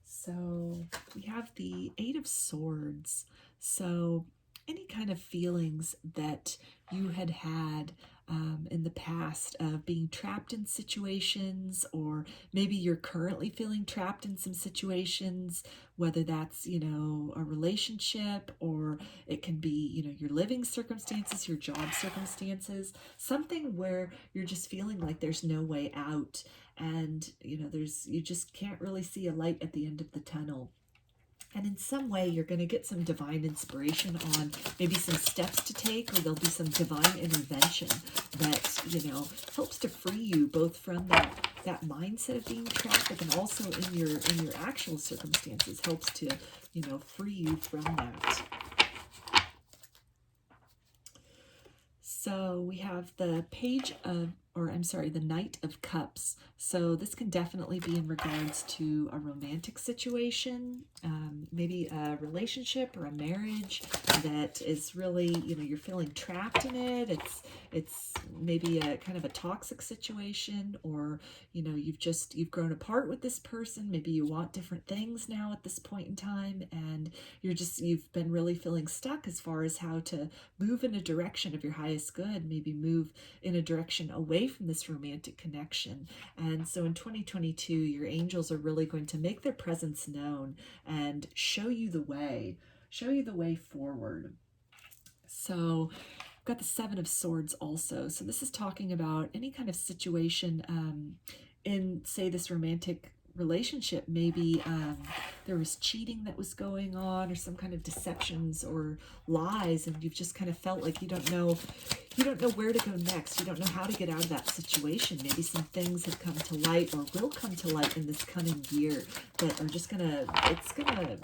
So we have the 8 of Swords. So any kind of feelings that you had in the past of being trapped in situations, or maybe you're currently feeling trapped in some situations, whether that's, you know, a relationship, or it can be, you know, your living circumstances, your job circumstances, something where you're just feeling like there's no way out, and, you know, you just can't really see a light at the end of the tunnel. And in some way, you're going to get some divine inspiration on maybe some steps to take, or there'll be some divine intervention that, you know, helps to free you both from that mindset of being trapped, but then also in your actual circumstances, helps to, you know, free you from that. So we have the the Knight of Cups. So this can definitely be in regards to a romantic situation, maybe a relationship or a marriage that is really, you know, you're feeling trapped in it. It's maybe a kind of a toxic situation, or, you know, you've grown apart with this person. Maybe you want different things now at this point in time, and you've been really feeling stuck as far as how to move in a direction of your highest good, maybe move in a direction away from this romantic connection. And so in 2022, your angels are really going to make their presence known and show you the way forward. So I've got the Seven of Swords also. So this is talking about any kind of situation in, say, this romantic relationship. Maybe there was cheating that was going on, or some kind of deceptions or lies, and you've just kind of felt like you don't know where to go next. You don't know how to get out of that situation. Maybe some things have come to light, or will come to light in this coming year, that are just it's gonna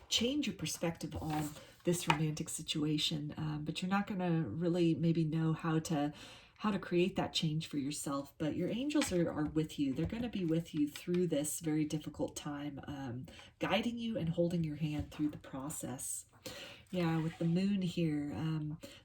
change your perspective on this romantic situation, but you're not gonna really maybe know how to create that change for yourself. But your angels are with you. They're going to be with you through this very difficult time, guiding you and holding your hand through the process. Yeah, with the moon here,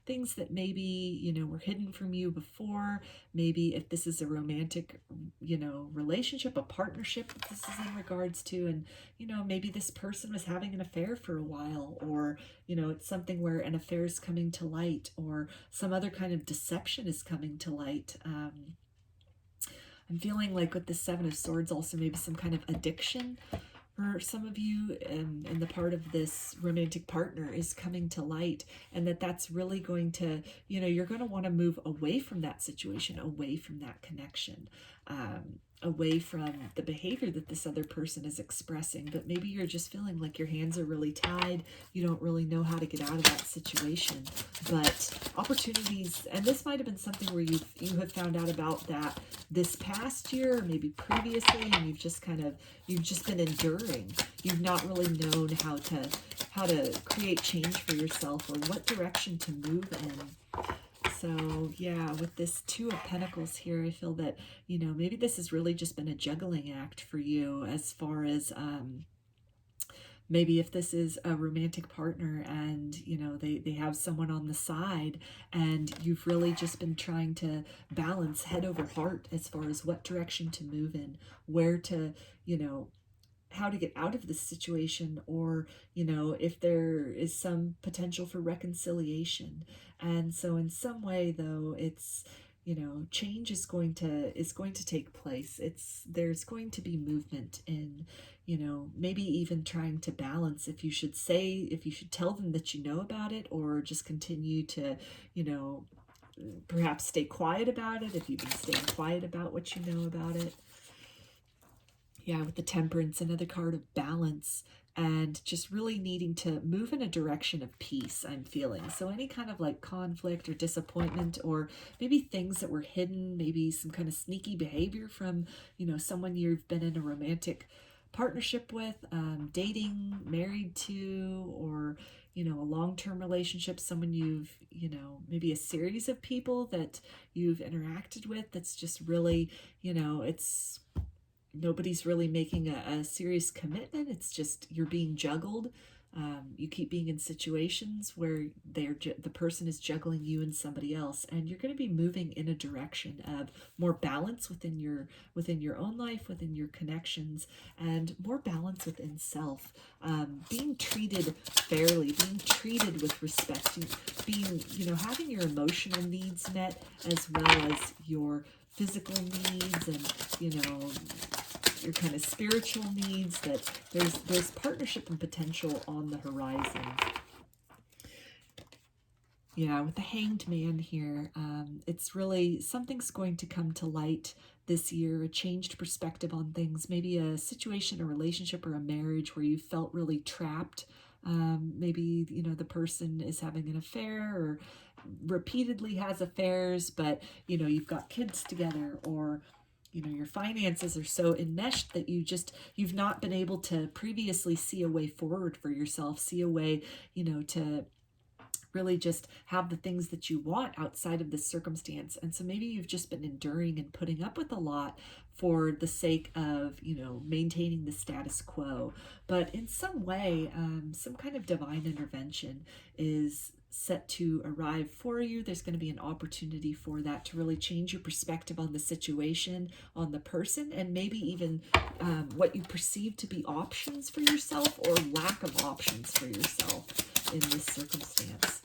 things that maybe, you know, were hidden from you before. Maybe if this is a romantic, you know, relationship, a partnership that this is in regards to, and, you know, maybe this person was having an affair for a while, or, you know, it's something where an affair is coming to light, or some other kind of deception is coming to light. I'm feeling like with the Seven of Swords also maybe some kind of addiction for some of you, and the part of this romantic partner is coming to light, and that's really going to, you know, you're going to want to move away from that situation, away from that connection, away from the behavior that this other person is expressing. But maybe you're just feeling like your hands are really tied. You don't really know how to get out of that situation. But opportunities, and this might have been something where you have found out about that this past year, or maybe previously, and you've just been enduring. You've not really known how to create change for yourself, or what direction to move in. So yeah, with this Two of Pentacles here, I feel that, you know, maybe this has really just been a juggling act for you, as far as maybe if this is a romantic partner and, you know, they have someone on the side, and you've really just been trying to balance head over heart as far as what direction to move in, where to, you know, how to get out of this situation, or, you know, if there is some potential for reconciliation. And so in some way, though, it's, you know, change is going to take place. There's going to be movement in, you know, maybe even trying to balance if you should tell them that you know about it, or just continue to, you know, perhaps stay quiet about it if you've been staying quiet about what you know about it. Yeah, with the Temperance, another card of balance, and just really needing to move in a direction of peace, I'm feeling. So any kind of like conflict or disappointment, or maybe things that were hidden, maybe some kind of sneaky behavior from, you know, someone you've been in a romantic partnership with, dating, married to, or, you know, a long-term relationship, someone you've, you know, maybe a series of people that you've interacted with that's just really, you know, nobody's really making a serious commitment. It's just you're being juggled. You keep being in situations where the person is juggling you and somebody else, and you're going to be moving in a direction of more balance within your own life, within your connections, and more balance within self. Being treated fairly, being treated with respect, being, having your emotional needs met as well as your physical needs, and your kind of spiritual needs. That there's partnership and potential on the horizon. Yeah, with the Hanged Man here, it's really, something's going to come to light this year, a changed perspective on things, maybe a situation, a relationship, or a marriage where you felt really trapped. Maybe, the person is having an affair or repeatedly has affairs, but, you've got kids together, or your finances are so enmeshed that you've not been able to previously see a way forward for yourself, see a way, to really just have the things that you want outside of this circumstance. And so maybe you've just been enduring and putting up with a lot for the sake of, maintaining the status quo. But in some way, some kind of divine intervention is set to arrive for you. There's going to be an opportunity for that to really change your perspective on the situation, on the person, and maybe even what you perceive to be options for yourself or lack of options for yourself in this circumstance.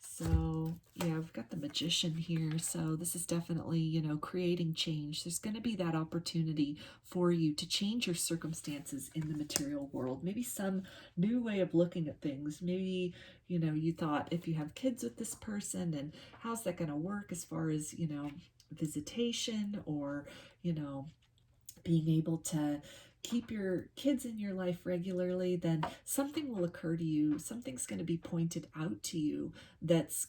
So yeah, we've got the Magician here. So this is definitely, creating change. There's going to be that opportunity for you to change your circumstances in the material world. Maybe some new way of looking at things. Maybe, you thought, if you have kids with this person, and how's that going to work as far as, visitation, or, being able to keep your kids in your life regularly, then something will occur to you. Something's going to be pointed out to you it's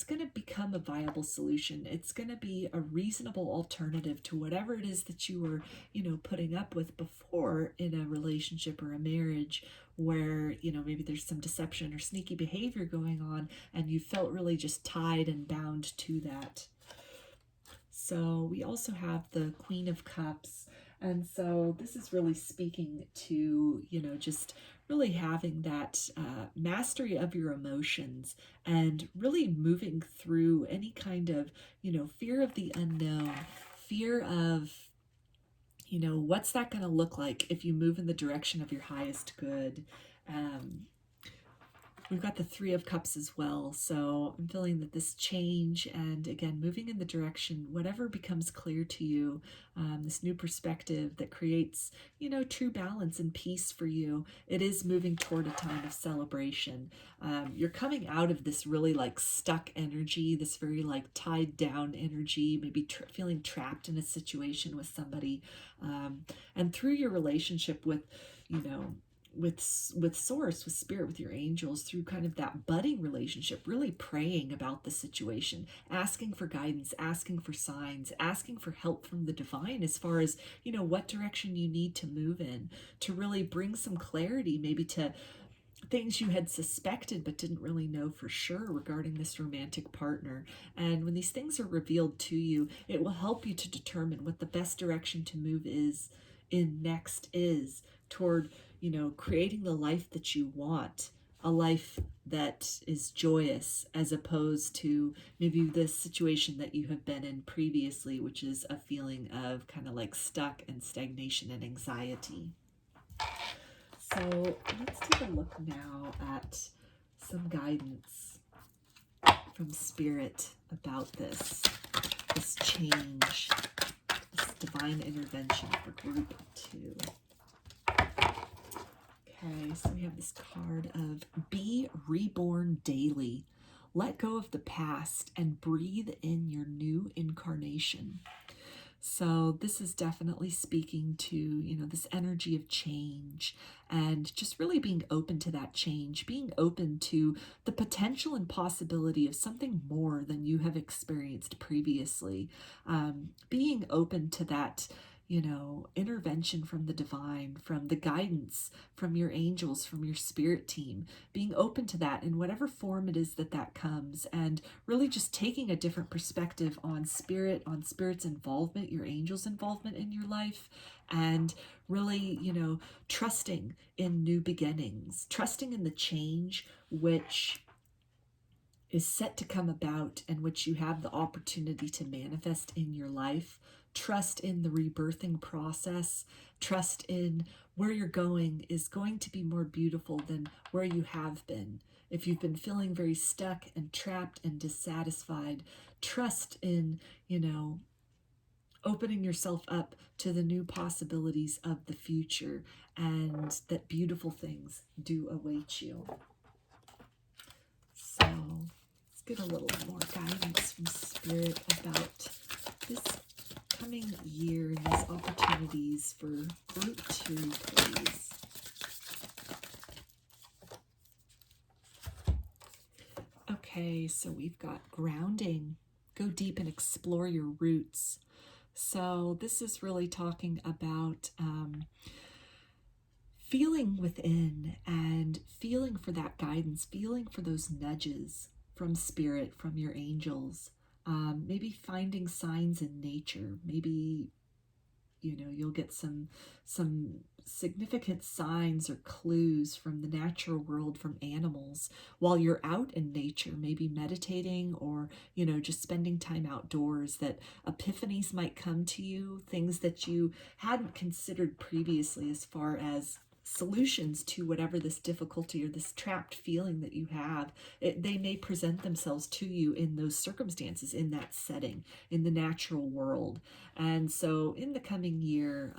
going to become a viable solution. It's going to be a reasonable alternative to whatever it is that you were, putting up with before in a relationship or a marriage, where, maybe there's some deception or sneaky behavior going on, and you felt really just tied and bound to that. So we also have the Queen of Cups. And so this is really speaking to, just really having that mastery of your emotions, and really moving through any kind of, fear of the unknown, fear of, what's that going to look like if you move in the direction of your highest good. We've got the Three of Cups as well. So I'm feeling that this change, and again, moving in the direction, whatever becomes clear to you, this new perspective that creates, true balance and peace for you. It is moving toward a time of celebration. You're coming out of this really stuck energy, this very tied down energy, maybe feeling trapped in a situation with somebody. And through your relationship with, with source, with spirit, with your angels, through kind of that budding relationship, really praying about the situation, asking for guidance, asking for signs, asking for help from the divine as far as, what direction you need to move in, to really bring some clarity, maybe to things you had suspected but didn't really know for sure regarding this romantic partner. And when these things are revealed to you, it will help you to determine what the best direction to move next is toward, creating the life that you want, a life that is joyous, as opposed to maybe this situation that you have been in previously, which is a feeling of kind of stuck and stagnation and anxiety. So let's take a look now at some guidance from Spirit about this change, this divine intervention for group 2. Okay, so we have this card of Be Reborn Daily. Let go of the past and breathe in your new incarnation. So this is definitely speaking to, this energy of change, and just really being open to that change, being open to the potential and possibility of something more than you have experienced previously, being open to that, intervention from the divine, from the guidance, from your angels, from your spirit team, being open to that in whatever form it is that comes, and really just taking a different perspective on spirit, on spirit's involvement, your angels' involvement in your life, and really, trusting in new beginnings, trusting in the change which is set to come about and which you have the opportunity to manifest in your life. Trust in the rebirthing process. Trust in where you're going is going to be more beautiful than where you have been. If you've been feeling very stuck and trapped and dissatisfied, trust in, opening yourself up to the new possibilities of the future, and that beautiful things do await you. So let's get a little more guidance from Spirit about this coming year and these opportunities for group 2, please. Okay, so we've got grounding. Go deep and explore your roots. So this is really talking about feeling within and feeling for that guidance, feeling for those nudges from spirit, from your angels. Maybe finding signs in nature. Maybe, you'll get some significant signs or clues from the natural world, from animals, while you're out in nature, maybe meditating or, just spending time outdoors, that epiphanies might come to you, things that you hadn't considered previously as far as solutions to whatever this difficulty or this trapped feeling that you have. They may present themselves to you in those circumstances, in that setting, in the natural world. And so in the coming year,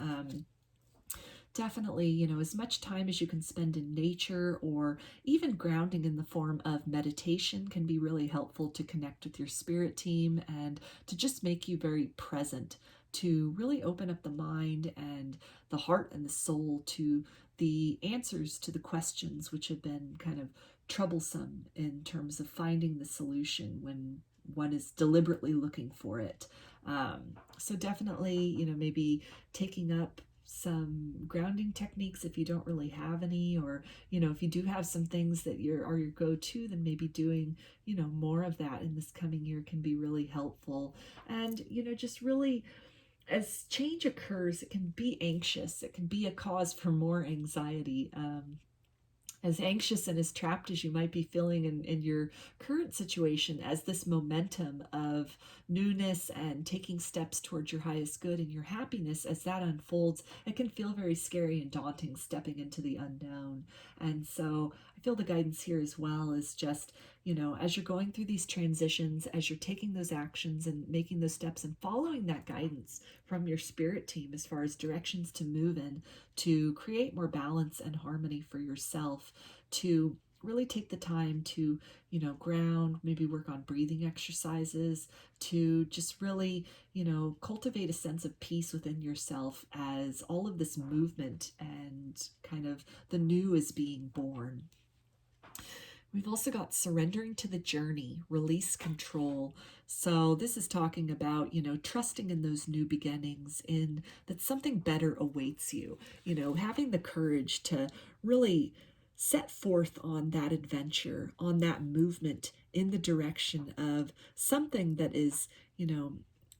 definitely, as much time as you can spend in nature, or even grounding in the form of meditation, can be really helpful to connect with your spirit team and to just make you very present, to really open up the mind and the heart and the soul to the answers to the questions which have been kind of troublesome in terms of finding the solution when one is deliberately looking for it. So definitely, maybe taking up some grounding techniques if you don't really have any, or if you do have some things that are your go-to, then maybe doing more of that in this coming year can be really helpful. And just really, as change occurs, it can be anxious, it can be a cause for more anxiety. As anxious and as trapped as you might be feeling in your current situation, as this momentum of newness and taking steps towards your highest good and your happiness, as that unfolds, it can feel very scary and daunting, stepping into the unknown. And so I feel the guidance here as well is just, as you're going through these transitions, as you're taking those actions and making those steps and following that guidance from your spirit team as far as directions to move in, to create more balance and harmony for yourself, to really take the time to, ground, maybe work on breathing exercises, to just really, cultivate a sense of peace within yourself as all of this movement and kind of the new is being born. We've also got surrendering to the journey, release control. So this is talking about, trusting in those new beginnings, in that something better awaits you, having the courage to really set forth on that adventure, on that movement in the direction of something that is,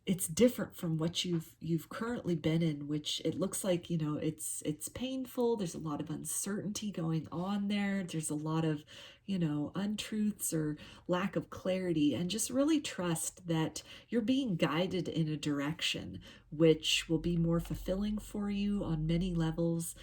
it's different from what you've currently been in, which it looks like, it's painful. There's a lot of uncertainty going on there. There's a lot of, untruths or lack of clarity, and just really trust that you're being guided in a direction which will be more fulfilling for you on many levels.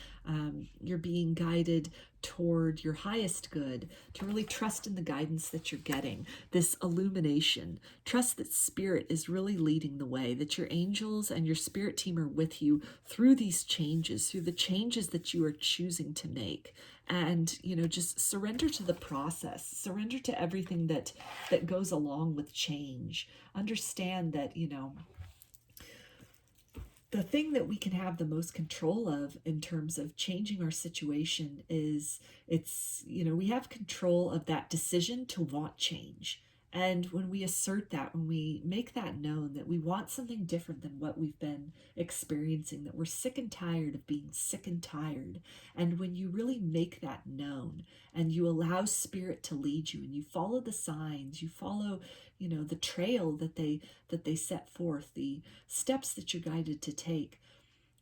You're being guided toward your highest good, to really trust in the guidance that you're getting, this illumination. Trust that spirit is really leading the way, that your angels and your spirit team are with you through these changes, through the changes that you are choosing to make. And, just surrender to the process, surrender to everything that goes along with change. Understand that, the thing that we can have the most control of in terms of changing our situation is we have control of that decision to want change. And when we assert that, when we make that known, that we want something different than what we've been experiencing, that we're sick and tired of being sick and tired, and when you really make that known and you allow spirit to lead you and you follow the signs, you follow, the trail that they set forth, the steps that you're guided to take,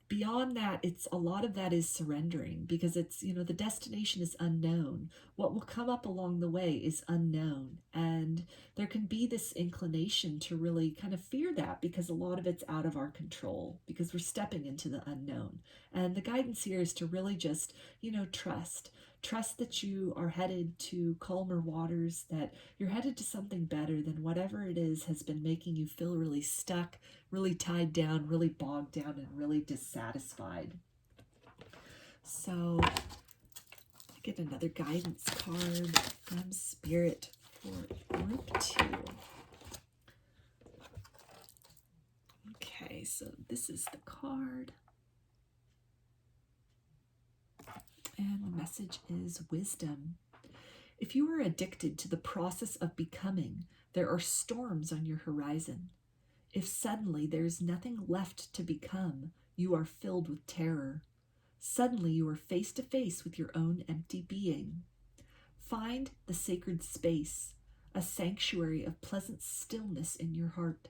beyond that, it's a lot of that is surrendering, because it's, the destination is unknown. What will come up along the way is unknown. And there can be this inclination to really kind of fear that, because a lot of it's out of our control, because we're stepping into the unknown. And the guidance here is to really just, trust that you are headed to calmer waters, that you're headed to something better than whatever it is has been making you feel really stuck, really tied down, really bogged down, and really dissatisfied. So I get another guidance card from Spirit for group 2. Okay, so this is the card. And the message is wisdom. If you are addicted to the process of becoming, there are storms on your horizon. If suddenly there is nothing left to become, you are filled with terror. Suddenly you are face to face with your own empty being. Find the sacred space, a sanctuary of pleasant stillness in your heart.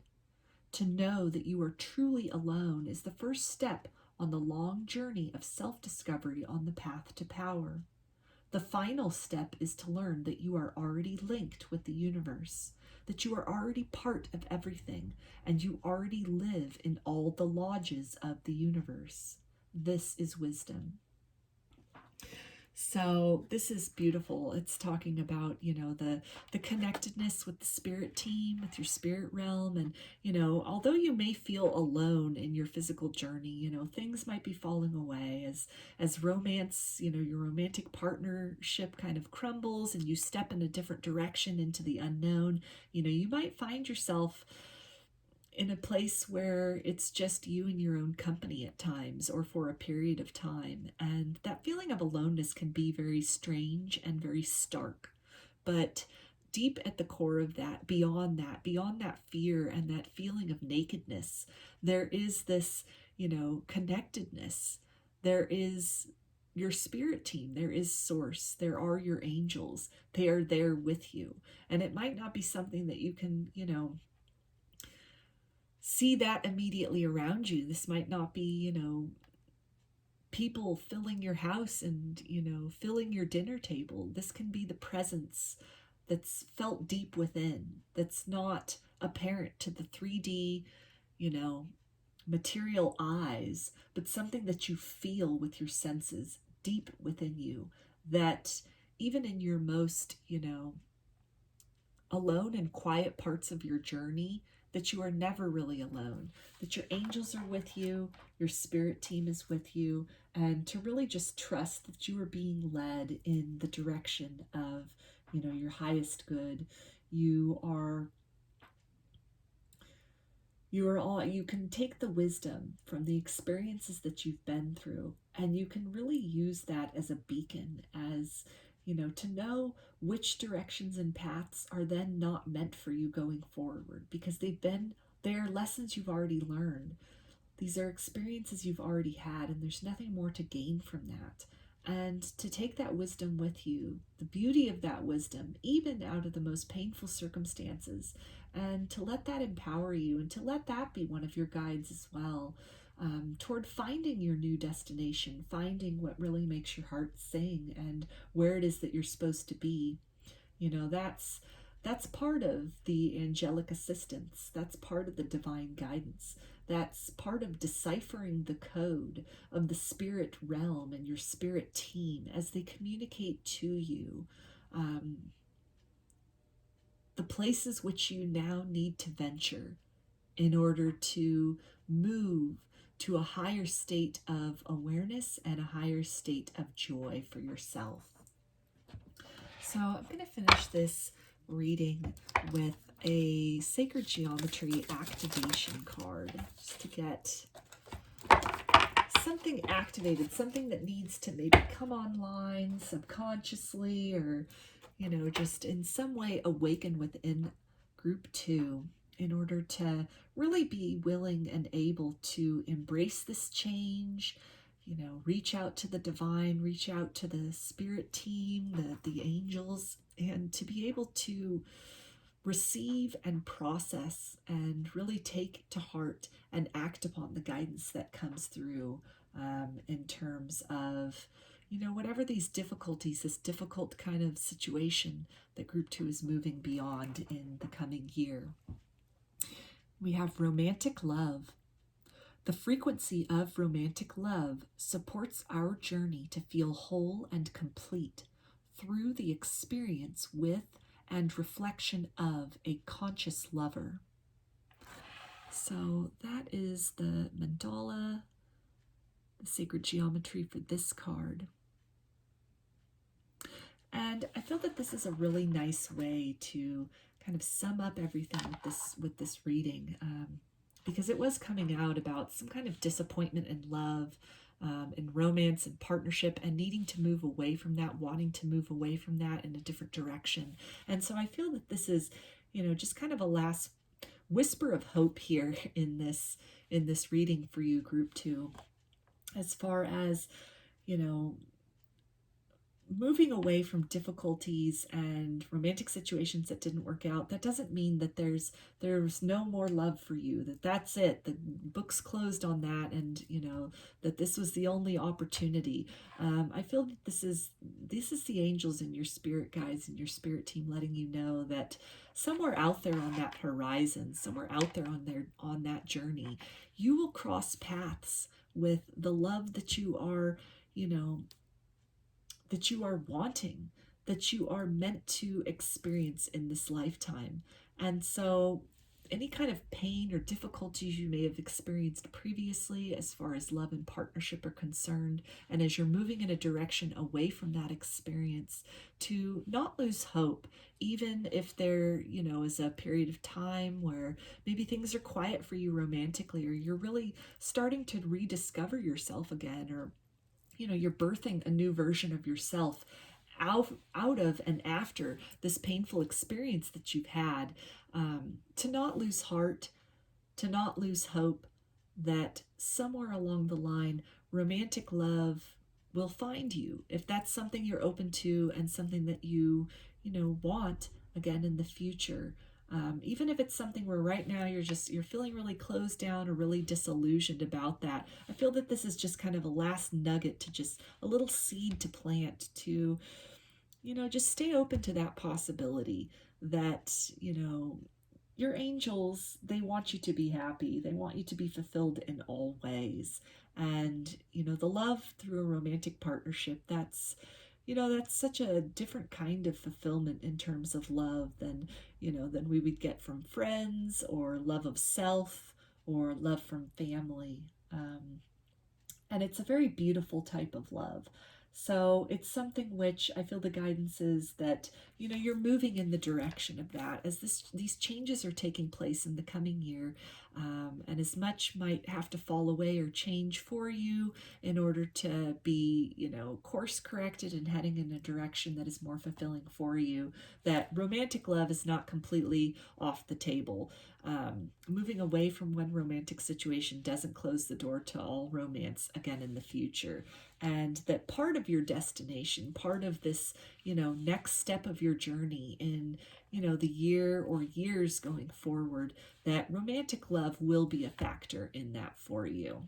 To know that you are truly alone is the first step on the long journey of self-discovery on the path to power. The final step is to learn that you are already linked with the universe, that you are already part of everything, and you already live in all the lodges of the universe. This is wisdom. So this is beautiful. It's talking about, the connectedness with the spirit team, with your spirit realm. And, although you may feel alone in your physical journey, things might be falling away as romance, your romantic partnership kind of crumbles and you step in a different direction into the unknown. You might find yourself in a place where it's just you and your own company at times, or for a period of time. And that feeling of aloneness can be very strange and very stark. But deep at the core of that, beyond that fear and that feeling of nakedness, there is this, connectedness. There is your spirit team. There is source. There are your angels. They are there with you. And it might not be something that you can, see that immediately around you. This might not be, people filling your house and, filling your dinner table. This can be the presence that's felt deep within, that's not apparent to the 3D, material eyes, but something that you feel with your senses deep within you, that even in your most, alone and quiet parts of your journey, that you are never really alone, that your angels are with you, your spirit team is with you, and to really just trust that you are being led in the direction of, your highest good. You can take the wisdom from the experiences that you've been through, and you can really use that as a beacon, as to know which directions and paths are then not meant for you going forward, because they are lessons you've already learned. These are experiences you've already had, and there's nothing more to gain from that. And to take that wisdom with you, the beauty of that wisdom, even out of the most painful circumstances, and to let that empower you, and to let that be one of your guides as well, toward finding your new destination, finding what really makes your heart sing, and where it is that you're supposed to be. That's part of the angelic assistance. That's part of the divine guidance. That's part of deciphering the code of the spirit realm and your spirit team as they communicate to you the places which you now need to venture in order to move to a higher state of awareness and a higher state of joy for yourself. So I'm going to finish this reading with a sacred geometry activation card, just to get something activated, something that needs to maybe come online subconsciously, or just in some way awaken within group 2 in order to really be willing and able to embrace this change, reach out to the divine, reach out to the spirit team, the angels, and to be able to receive and process and really take to heart and act upon the guidance that comes through in terms of, whatever these difficulties, this difficult kind of situation that group 2 is moving beyond in the coming year. We have romantic love. The frequency of romantic love supports our journey to feel whole and complete through the experience with and reflection of a conscious lover. So that is the mandala, the sacred geometry for this card. And I feel that this is a really nice way to kind of sum up everything with this reading, because it was coming out about some kind of disappointment in love, in romance and partnership, and needing to move away from that, wanting to move away from that in a different direction. And so I feel that this is, just kind of a last whisper of hope here in this reading for you, group 2, as far as, moving away from difficulties and romantic situations that didn't work out. That doesn't mean that there's no more love for you, that's it, the book's closed on that, and that this was the only opportunity. I feel that this is the angels and your spirit guides and your spirit team letting you know that somewhere out there on that horizon, somewhere out there on that journey, you will cross paths with the love that you are, that you are wanting, that you are meant to experience in this lifetime. And so any kind of pain or difficulties you may have experienced previously as far as love and partnership are concerned, and as you're moving in a direction away from that experience, to not lose hope, even if there, is a period of time where maybe things are quiet for you romantically, or you're really starting to rediscover yourself again, or you're birthing a new version of yourself out of and after this painful experience that you've had, to not lose heart, to not lose hope, that somewhere along the line, romantic love will find you, if that's something you're open to and something that you want again in the future. Even if it's something where right now you're feeling really closed down or really disillusioned about that, I feel that this is just kind of a last nugget, to just a little seed to plant, to, just stay open to that possibility that, your angels, they want you to be happy. They want you to be fulfilled in all ways. And, the love through a romantic partnership, that's such a different kind of fulfillment in terms of love than we would get from friends, or love of self, or love from family. And it's a very beautiful type of love. So it's something which I feel the guidance is that, you're moving in the direction of that as these changes are taking place in the coming year. And as much might have to fall away or change for you in order to be, course corrected and heading in a direction that is more fulfilling for you, that romantic love is not completely off the table. Moving away from one romantic situation doesn't close the door to all romance again in the future. And that part of your destination, part of this, next step of your journey in, the year or years going forward, that romantic love will be a factor in that for you.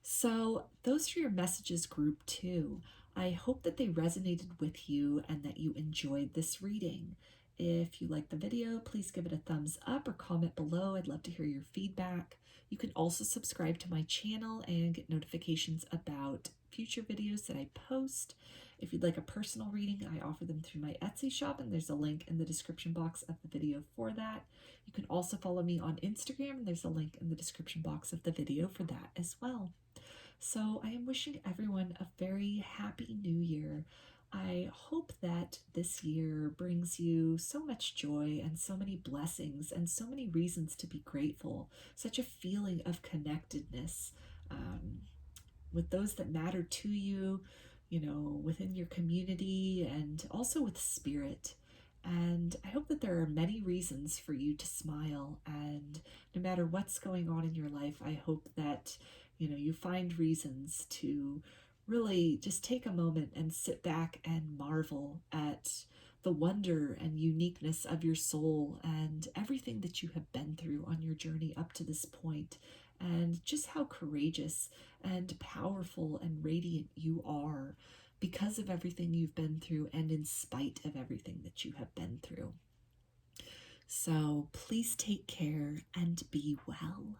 So those are your messages, group 2. I hope that they resonated with you and that you enjoyed this reading. If you like the video, please give it a thumbs up or comment below. I'd love to hear your feedback. You can also subscribe to my channel and get notifications about future videos that I post. If you'd like a personal reading, I offer them through my Etsy shop, and there's a link in the description box of the video for that. You can also follow me on Instagram, and there's a link in the description box of the video for that as well. So I am wishing everyone a very happy new year. I hope that this year brings you so much joy and so many blessings and so many reasons to be grateful, such a feeling of connectedness with those that matter to you, within your community, and also with spirit. And I hope that there are many reasons for you to smile. And no matter what's going on in your life, I hope that, you find reasons to really just take a moment and sit back and marvel at the wonder and uniqueness of your soul and everything that you have been through on your journey up to this point, and just how courageous and powerful and radiant you are because of everything you've been through and in spite of everything that you have been through. So please take care and be well.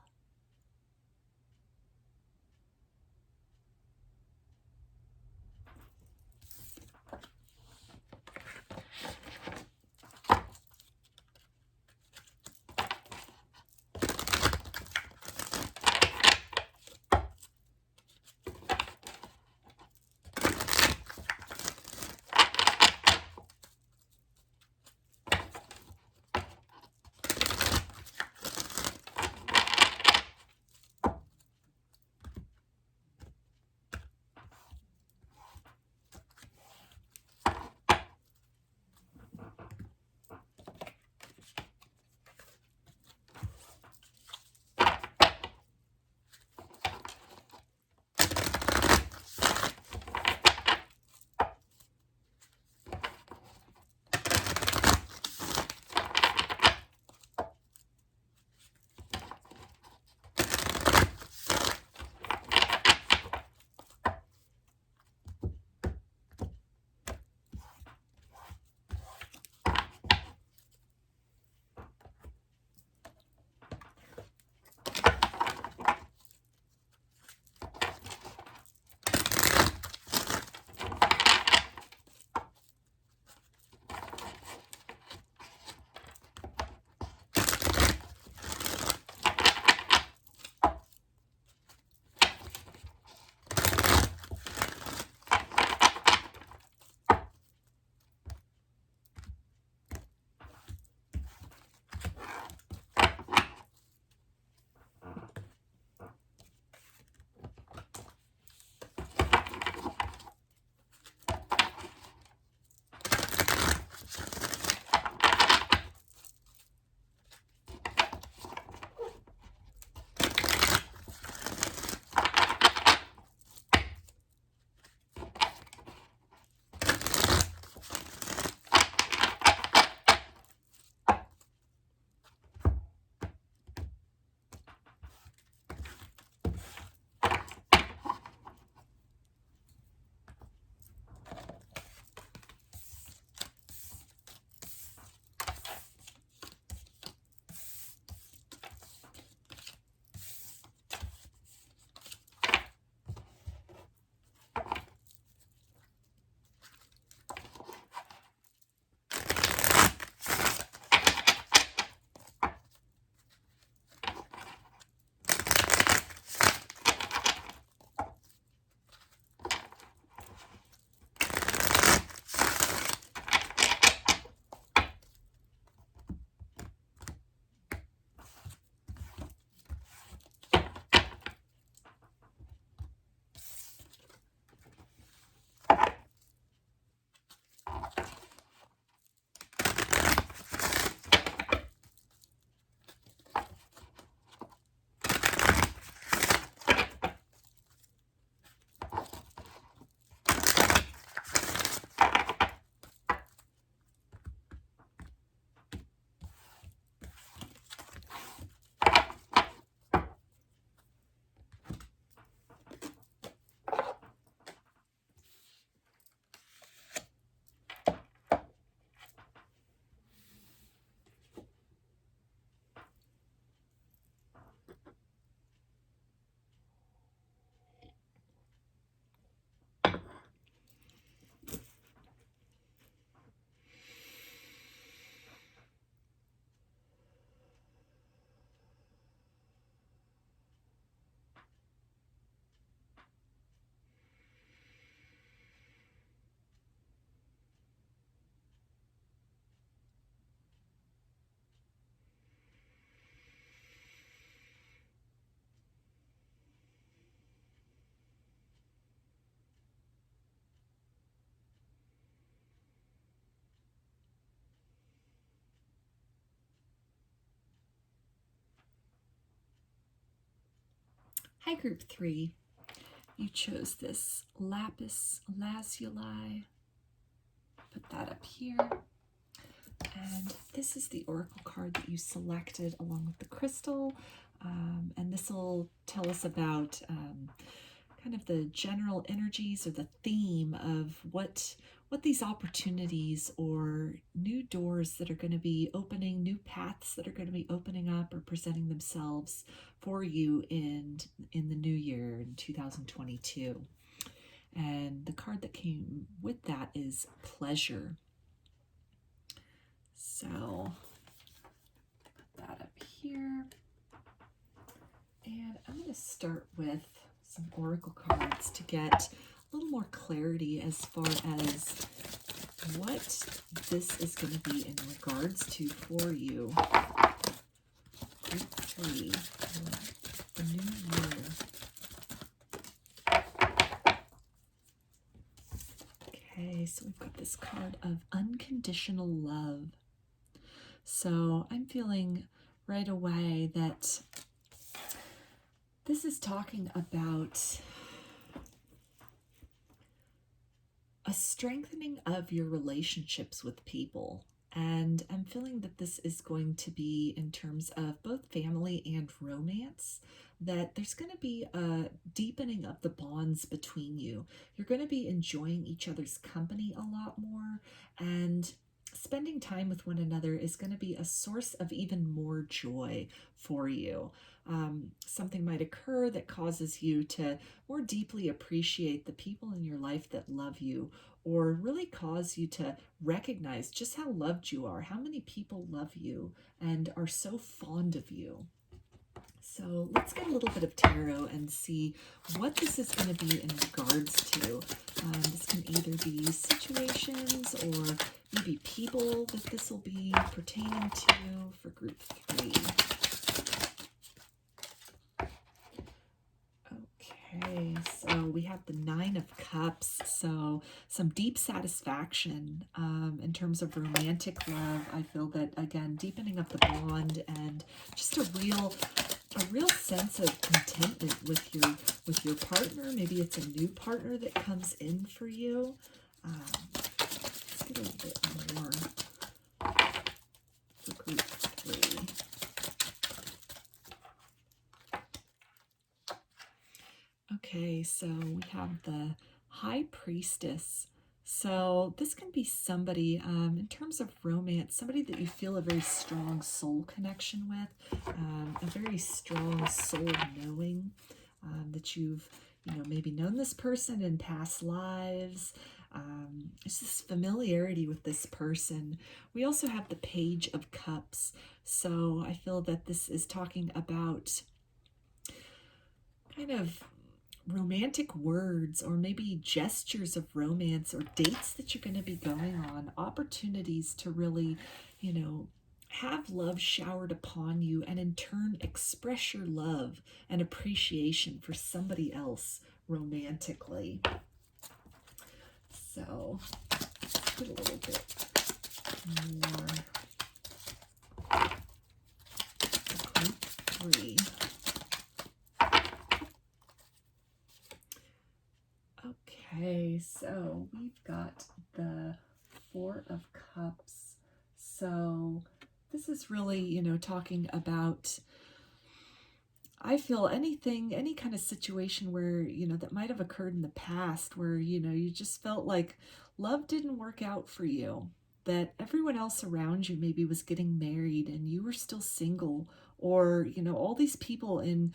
Hi, Group 3. You chose this Lapis Lazuli. Put that up here. And this is the oracle card that you selected along with the crystal. And this will tell us about kind of the general energies or the theme of what these opportunities or new doors that are going to be opening, new paths that are going to be opening up or presenting themselves for you in the new year in 2022. And the card that came with that is pleasure. So put that up here. And I'm going to start with some oracle cards to get a little more clarity as far as what this is going to be in regards to for you. Group 3, the new year. Okay, so we've got this card of unconditional love. So I'm feeling right away that this is talking about a strengthening of your relationships with people. And I'm feeling that this is going to be in terms of both family and romance, that there's going to be a deepening of the bonds between you. You're going to be enjoying each other's company a lot more, and spending time with one another is going to be a source of even more joy for you. Something might occur that causes you to more deeply appreciate the people in your life that love you, or really cause you to recognize just how loved you are, how many people love you and are so fond of you. So let's get a little bit of tarot and see what this is going to be in regards to. This can either be situations or maybe people that this will be pertaining to for group 3. Okay, so we have the 9 of Cups, so some deep satisfaction in terms of romantic love. I feel that, again, deepening of the bond and just a real sense of contentment with your partner. Maybe it's a new partner that comes in for you. Let's get a little bit more for group 3. Okay, so we have the High Priestess. So this can be somebody, in terms of romance, somebody that you feel a very strong soul connection with, a very strong soul knowing, that you've, maybe known this person in past lives. It's this familiarity with this person. We also have the Page of Cups. So I feel that this is talking about kind of romantic words or maybe gestures of romance or dates that you're going to be going on, opportunities to really, have love showered upon you and in turn express your love and appreciation for somebody else romantically. So let's get a little bit more. Group 3. Okay, so we've got the 4 of Cups. So this is really, talking about, I feel any kind of situation where, that might have occurred in the past where, you just felt like love didn't work out for you, that everyone else around you maybe was getting married and you were still single, or, all these people in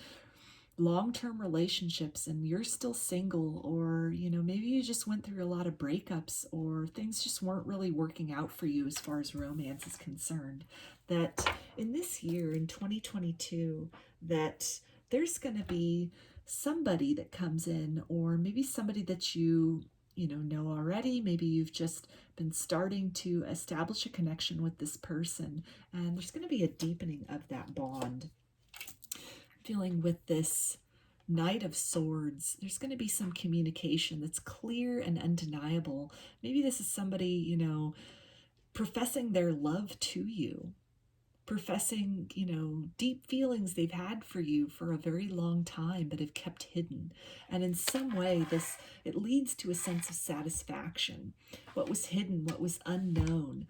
long-term relationships and you're still single, or maybe you just went through a lot of breakups or things just weren't really working out for you as far as romance is concerned, that in this year, in 2022, that there's going to be somebody that comes in, or maybe somebody that you know already. Maybe you've just been starting to establish a connection with this person, and there's going to be a deepening of that bond. Feeling with this Knight of Swords, there's going to be some communication that's clear and undeniable. Maybe this is somebody, professing their love to you. professing, deep feelings they've had for you for a very long time, but have kept hidden. And in some way, it leads to a sense of satisfaction. What was hidden, what was unknown.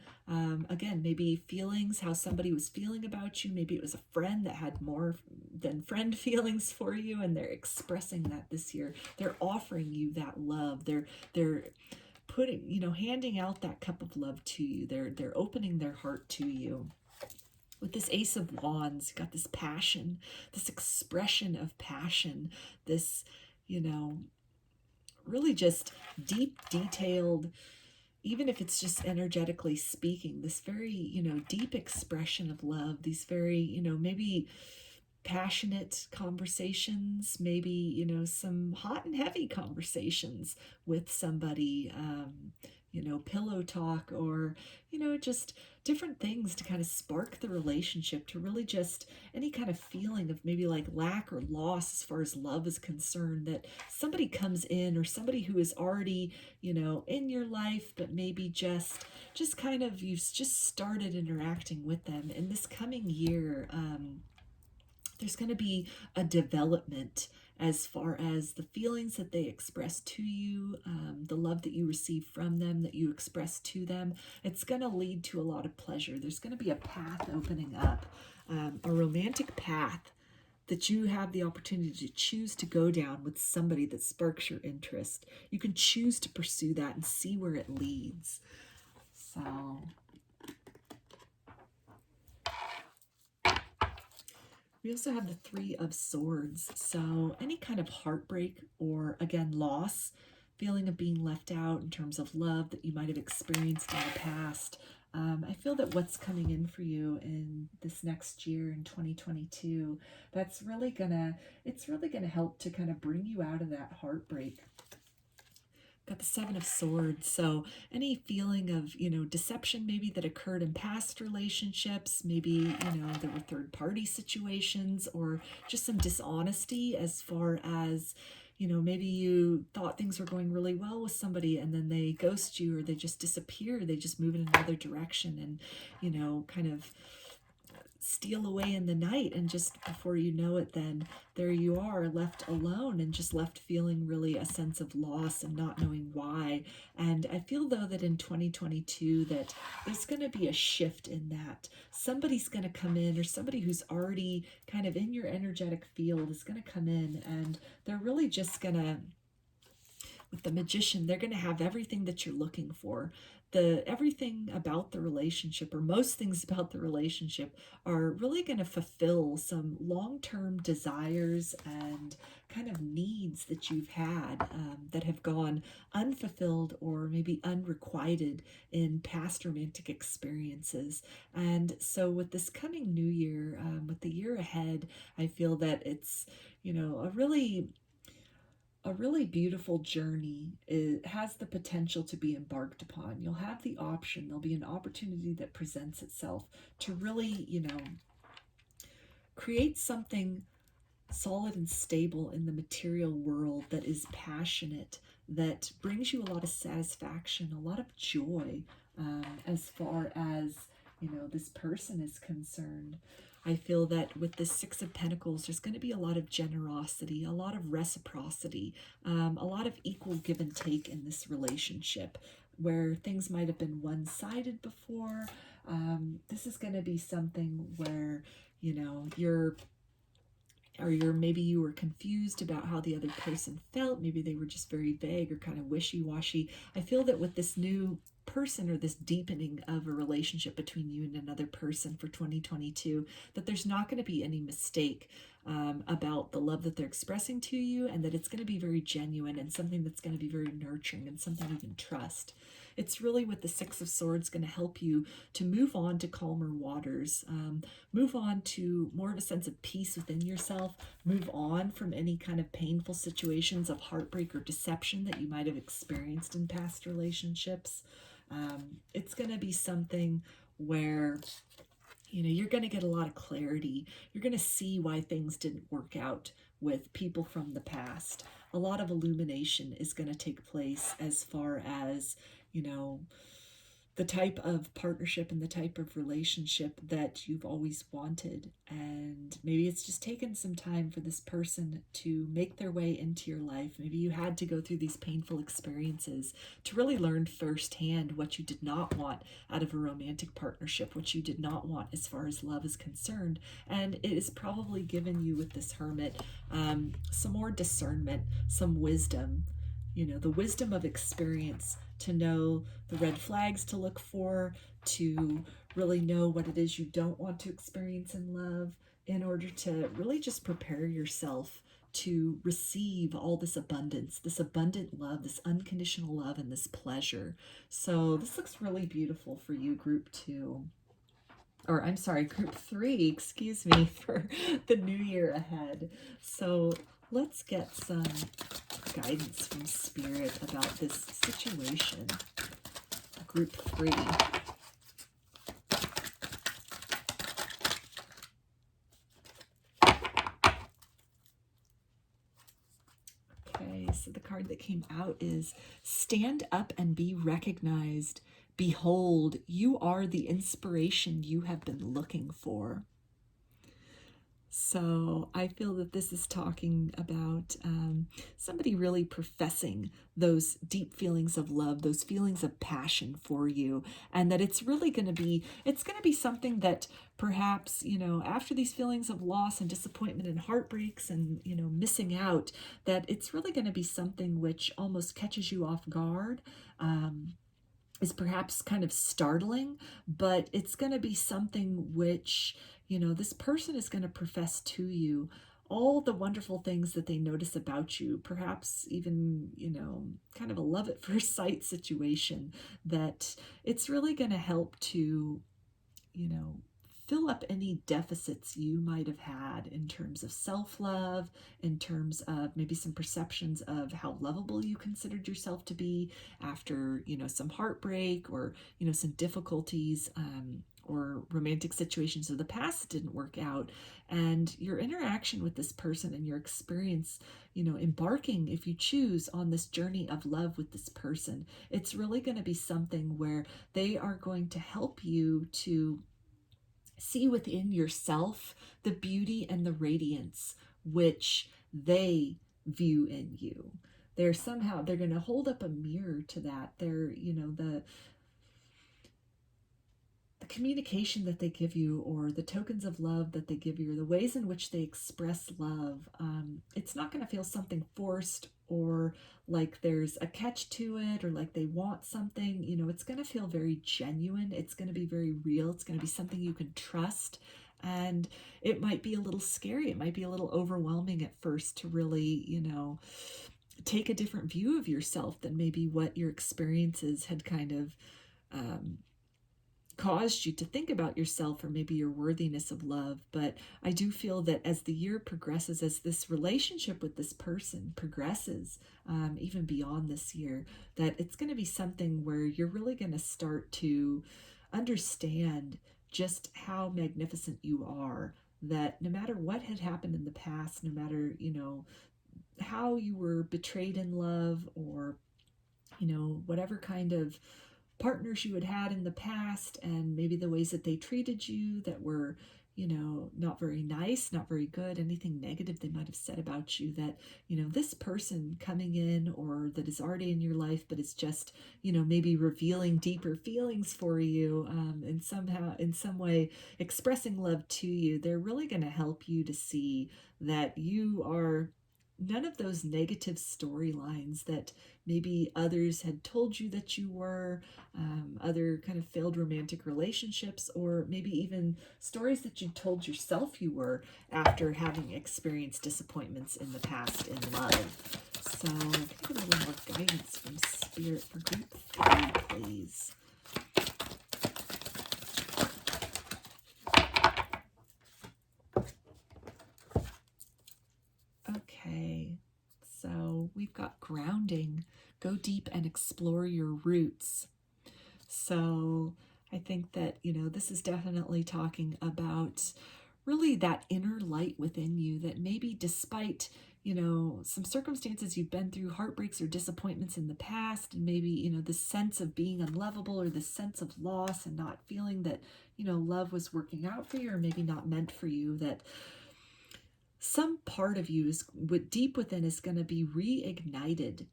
Again, maybe feelings, how somebody was feeling about you. Maybe it was a friend that had more than friend feelings for you, and they're expressing that this year. They're offering you that love. They're putting, handing out that cup of love to you. They're opening their heart to you. With this Ace of Wands, you got this passion, this expression of passion, this, really just deep, detailed, even if it's just energetically speaking, this very, deep expression of love, these very, maybe passionate conversations, maybe, some hot and heavy conversations with somebody, pillow talk, or, just different things to kind of spark the relationship, to really just any kind of feeling of maybe like lack or loss as far as love is concerned, that somebody comes in, or somebody who is already, in your life, but maybe just kind of, you've just started interacting with them. In this coming year, there's going to be a development as far as the feelings that they express to you, the love that you receive from them, that you express to them. It's going to lead to a lot of pleasure. There's going to be a path opening up, a romantic path that you have the opportunity to choose to go down with somebody that sparks your interest. You can choose to pursue that and see where it leads. So we also have the Three of Swords. So any kind of heartbreak, or again, loss, feeling of being left out in terms of love that you might have experienced in the past. I feel that what's coming in for you in this next year, in 2022, it's really gonna help to kind of bring you out of that heartbreak. Got the Seven of Swords. So any feeling of, deception maybe that occurred in past relationships, maybe, there were third-party situations, or just some dishonesty as far as, maybe you thought things were going really well with somebody, and then they ghost you, or they just disappear. They just move in another direction, and, kind of steal away in the night, and just before you know it, then there you are, left alone, and just left feeling really a sense of loss and not knowing why. And I feel, though, that in 2022 that there's going to be a shift in that. Somebody's going to come in, or somebody who's already kind of in your energetic field is going to come in, and they're really just going to, with the Magician, they're going to have everything that you're looking for. Everything about the relationship, or most things about the relationship, are really going to fulfill some long-term desires and kind of needs that you've had, that have gone unfulfilled or maybe unrequited in past romantic experiences. And so with this coming new year, with the year ahead, I feel that it's, a really beautiful journey. It has the potential to be embarked upon. You'll have the option, there'll be an opportunity that presents itself to really, create something solid and stable in the material world that is passionate, that brings you a lot of satisfaction, a lot of joy, as far as, this person is concerned. I feel that with the Six of Pentacles, there's going to be a lot of generosity, a lot of reciprocity, a lot of equal give and take in this relationship, where things might have been one-sided before. This is going to be something where, maybe you were confused about how the other person felt. Maybe they were just very vague or kind of wishy-washy. I feel that with this new person, or this deepening of a relationship between you and another person for 2022, that there's not going to be any mistake about the love that they're expressing to you, and that it's going to be very genuine, and something that's going to be very nurturing, and something you can trust. It's really, with the Six of Swords, going to help you to move on to calmer waters, move on to more of a sense of peace within yourself, move on from any kind of painful situations of heartbreak or deception that you might have experienced in past relationships. It's going to be something where, you're going to get a lot of clarity. You're going to see why things didn't work out with people from the past. A lot of illumination is going to take place as far as, the type of partnership and the type of relationship that you've always wanted. And maybe it's just taken some time for this person to make their way into your life. Maybe you had to go through these painful experiences to really learn firsthand what you did not want out of a romantic partnership, what you did not want as far as love is concerned. And it is probably given you with this hermit some more discernment, some wisdom, the wisdom of experience to know the red flags to look for, to really know what it is you don't want to experience in love, in order to really just prepare yourself to receive all this abundance, this abundant love, this unconditional love, and this pleasure. So this looks really beautiful for you, group 2. Or I'm sorry, group 3, excuse me, for the new year ahead. So let's get some guidance from Spirit about this situation. Group 3. Okay, so the card that came out is Stand Up and Be Recognized. Behold, you are the inspiration you have been looking for. So I feel that this is talking about somebody really professing those deep feelings of love, those feelings of passion for you, and that it's really going to be, something that perhaps, after these feelings of loss and disappointment and heartbreaks and, missing out, that it's really going to be something which almost catches you off guard. Is perhaps kind of startling, but it's going to be something which, this person is going to profess to you all the wonderful things that they notice about you, perhaps even, kind of a love at first sight situation, that it's really going to help to, fill up any deficits you might have had in terms of self-love, in terms of maybe some perceptions of how lovable you considered yourself to be after, some heartbreak or, some difficulties or romantic situations of the past that didn't work out. And your interaction with this person and your experience, embarking, if you choose, on this journey of love with this person, it's really going to be something where they are going to help you to see within yourself the beauty and the radiance which they view in you. They're going to hold up a mirror to that. They're, the communication that they give you, or the tokens of love that they give you, or the ways in which they express love, it's not going to feel something forced or like there's a catch to it or like they want something. It's going to feel very genuine. It's going to be very real. It's going to be something you can trust. And it might be a little scary. It might be a little overwhelming at first to really, take a different view of yourself than maybe what your experiences had kind of caused you to think about yourself or maybe your worthiness of love. But I do feel that as the year progresses, as this relationship with this person progresses, even beyond this year, that it's going to be something where you're really going to start to understand just how magnificent you are, that no matter what had happened in the past, no matter, how you were betrayed in love, or, whatever kind of partners you had in the past, and maybe the ways that they treated you that were, not very nice, not very good, anything negative they might have said about you, that, this person coming in, or that is already in your life, but is just, maybe revealing deeper feelings for you, and somehow, in some way, expressing love to you, they're really going to help you to see that you are none of those negative storylines that maybe others had told you that you were, other kind of failed romantic relationships, or maybe even stories that you told yourself you were after having experienced disappointments in the past in love. So can I get a little more guidance from Spirit for group 3, please? Okay, so we've got grounding. Go deep and explore your roots. So I think that, this is definitely talking about really that inner light within you, that maybe despite, some circumstances you've been through, heartbreaks or disappointments in the past, and maybe, the sense of being unlovable or the sense of loss and not feeling that, love was working out for you or maybe not meant for you, that some part of you is deep within is going to be reignited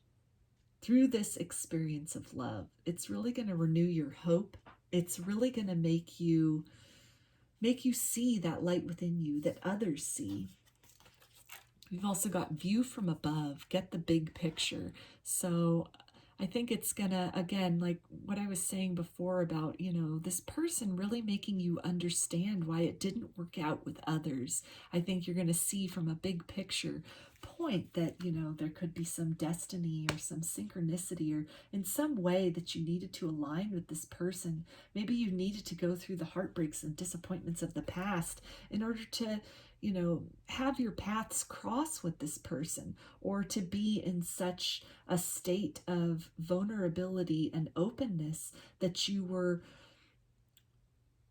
through this experience of love. It's really going to renew your hope. It's really going to make you see that light within you that others see. We've also got view from above, get the big picture. So I think it's gonna, again, like what I was saying before about, this person really making you understand why it didn't work out with others. I think you're gonna see from a big picture point that, there could be some destiny or some synchronicity or in some way that you needed to align with this person. Maybe you needed to go through the heartbreaks and disappointments of the past in order to, have your paths cross with this person, or to be in such a state of vulnerability and openness that you were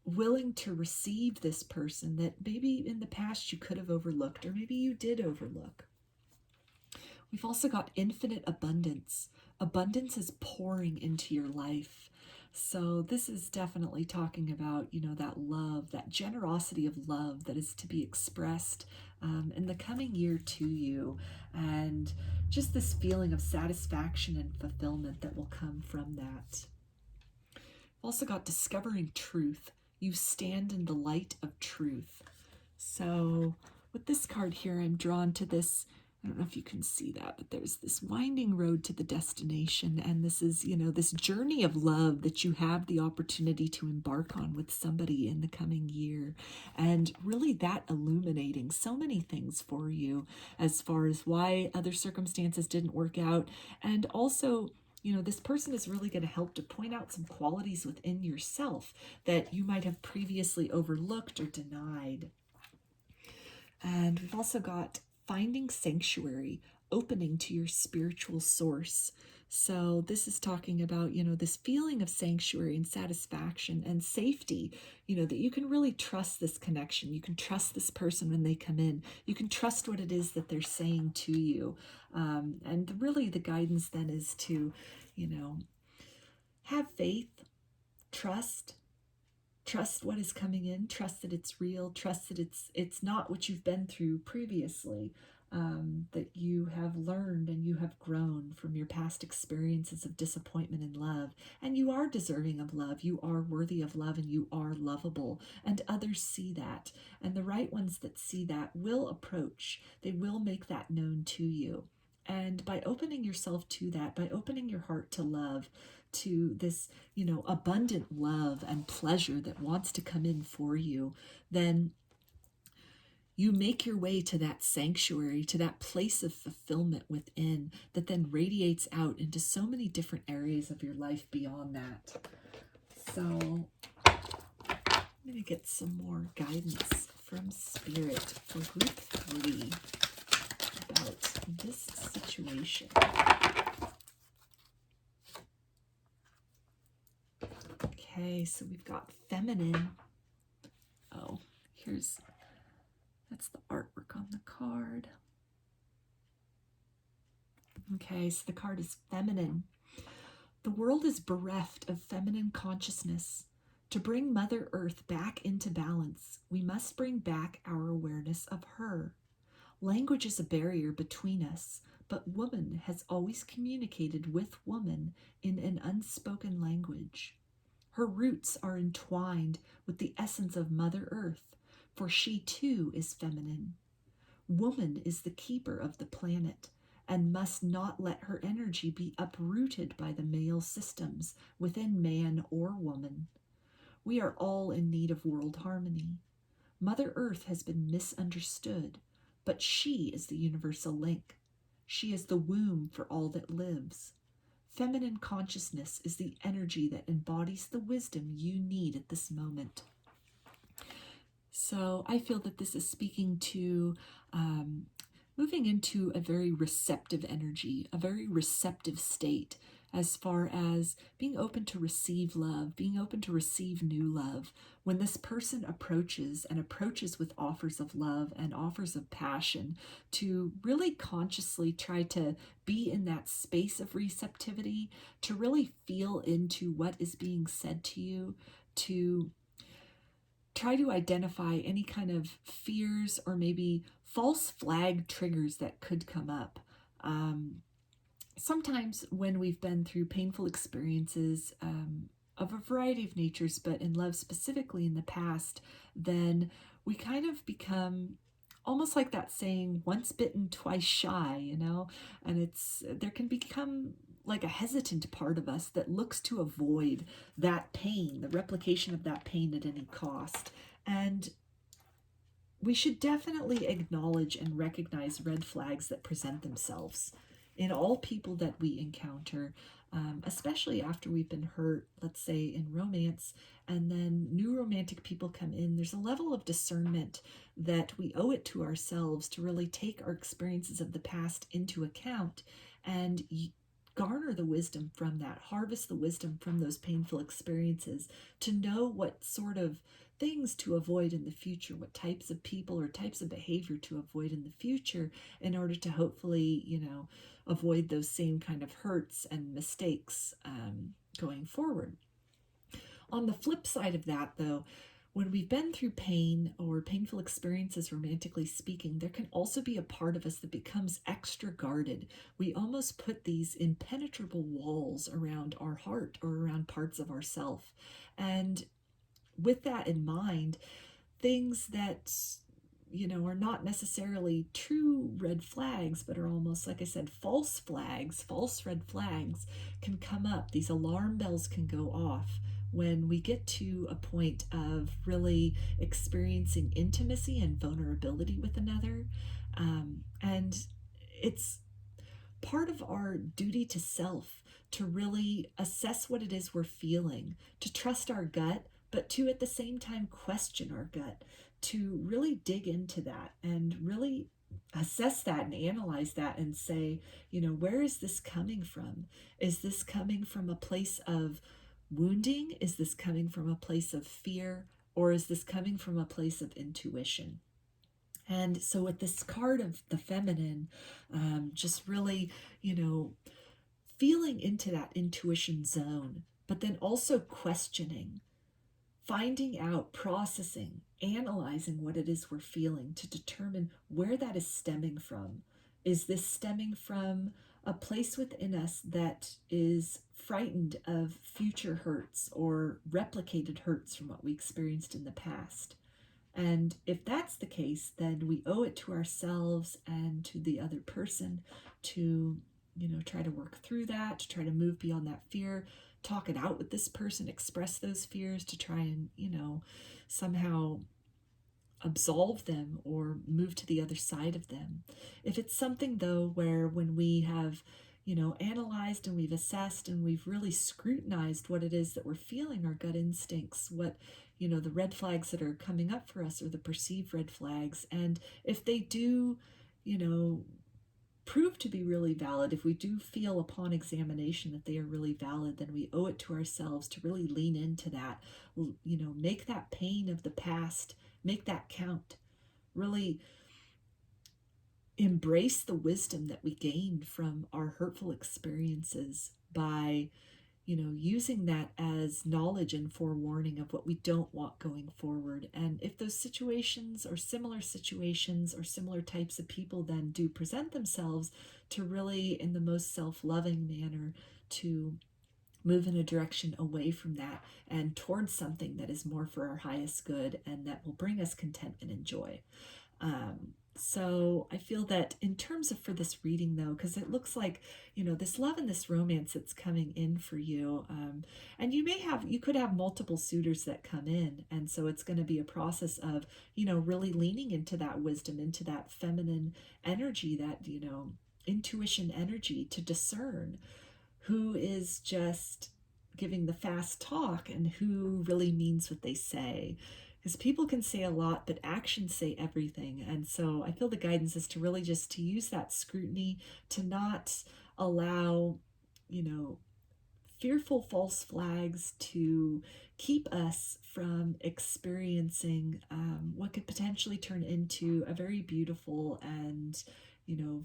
willing to receive this person that maybe in the past you could have overlooked, or maybe you did overlook. We've also got infinite abundance. Abundance is pouring into your life. So this is definitely talking about, that love, that generosity of love that is to be expressed in the coming year to you, and just this feeling of satisfaction and fulfillment that will come from that. Also got discovering truth. You stand in the light of truth. So with this card here, I'm drawn to this, I don't know if you can see that, but there's this winding road to the destination. And this is, this journey of love that you have the opportunity to embark on with somebody in the coming year. And really that illuminating so many things for you as far as why other circumstances didn't work out. And also, this person is really going to help to point out some qualities within yourself that you might have previously overlooked or denied. And we've also got finding sanctuary, opening to your spiritual source. So this is talking about, this feeling of sanctuary and satisfaction and safety, that you can really trust this connection. You can trust this person when they come in. You can trust what it is that they're saying to you. And really the guidance then is to, have faith, trust what is coming in, trust that it's real, trust that it's not what you've been through previously, that you have learned and you have grown from your past experiences of disappointment in love, and you are deserving of love, you are worthy of love, and you are lovable, and others see that, and the right ones that see that will approach, they will make that known to you. And by opening yourself to that, by opening your heart to love, to this, abundant love and pleasure that wants to come in for you, then you make your way to that sanctuary, to that place of fulfillment within that then radiates out into so many different areas of your life beyond that. So I'm going to get some more guidance from Spirit for group 3 about this situation. Okay, so we've got feminine. Oh, that's the artwork on the card. Okay, so the card is feminine. The world is bereft of feminine consciousness. To bring Mother Earth back into balance, we must bring back our awareness of her. Language is a barrier between us, but woman has always communicated with woman in an unspoken language. Her roots are entwined with the essence of Mother Earth, for she too is feminine. Woman is the keeper of the planet and must not let her energy be uprooted by the male systems within man or woman. We are all in need of world harmony. Mother Earth has been misunderstood, but she is the universal link. She is the womb for all that lives. Feminine consciousness is the energy that embodies the wisdom you need at this moment. So I feel that this is speaking to moving into a very receptive energy, a very receptive state. as far as being open to receive love, being open to receive new love. When this person approaches with offers of love and offers of passion, to really consciously try to be in that space of receptivity, to really feel into what is being said to you, to try to identify any kind of fears or maybe false flag triggers that could come up. Sometimes when we've been through painful experiences of a variety of natures, but in love specifically in the past, then we kind of become almost like that saying, once bitten, twice shy, you know? And there can become like a hesitant part of us that looks to avoid that pain, the replication of that pain at any cost. And we should definitely acknowledge and recognize red flags that present themselves in all people that we encounter, especially after we've been hurt, let's say in romance, and then new romantic people come in. There's a level of discernment that we owe it to ourselves to really take our experiences of the past into account and garner the wisdom from that, harvest the wisdom from those painful experiences, to know what sort of things to avoid in the future, what types of people or types of behavior to avoid in the future, in order to hopefully, avoid those same kind of hurts and mistakes going forward. On the flip side of that, though, when we've been through pain or painful experiences, romantically speaking, there can also be a part of us that becomes extra guarded. We almost put these impenetrable walls around our heart or around parts of ourself. And with that in mind, things that are not necessarily true red flags, but are almost, like I said, false flags, false red flags can come up. These alarm bells can go off when we get to a point of really experiencing intimacy and vulnerability with another. And it's part of our duty to self to really assess what it is we're feeling, to trust our gut, but to at the same time question our gut, to really dig into that and really assess that and analyze that and say, where is this coming from? Is this coming from a place of wounding? Is this coming from a place of fear? Or is this coming from a place of intuition? And so with this card of the feminine, just really, feeling into that intuition zone, but then also questioning, finding out, processing, analyzing what it is we're feeling to determine where that is stemming from. Is this stemming from a place within us that is frightened of future hurts or replicated hurts from what we experienced in the past? And if that's the case, then we owe it to ourselves and to the other person to, try to work through that, to try to move beyond that fear, talk it out with this person, express those fears to try and, somehow absolve them or move to the other side of them. If it's something, though, where when we have, analyzed and we've assessed and we've really scrutinized what it is that we're feeling, our gut instincts, what, the red flags that are coming up for us or the perceived red flags. And if they do, prove to be really valid, if we do feel upon examination that they are really valid, then we owe it to ourselves to really lean into that, make that pain of the past, make that count, really embrace the wisdom that we gained from our hurtful experiences by, using that as knowledge and forewarning of what we don't want going forward. And if those situations or similar types of people then do present themselves, to really, in the most self-loving manner, to move in a direction away from that and towards something that is more for our highest good and that will bring us contentment and joy. So I feel that in terms of for this reading, though, because it looks like, this love and this romance that's coming in for you, and you could have multiple suitors that come in. And so it's going to be a process of, really leaning into that wisdom, into that feminine energy, that, intuition energy to discern who is just giving the fast talk and who really means what they say. Because people can say a lot, but actions say everything. And so I feel the guidance is to really just to use that scrutiny, to not allow, fearful false flags to keep us from experiencing what could potentially turn into a very beautiful and,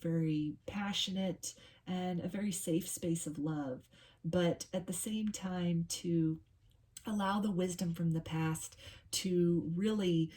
very passionate and a very safe space of love. But at the same time, to allow the wisdom from the past to really,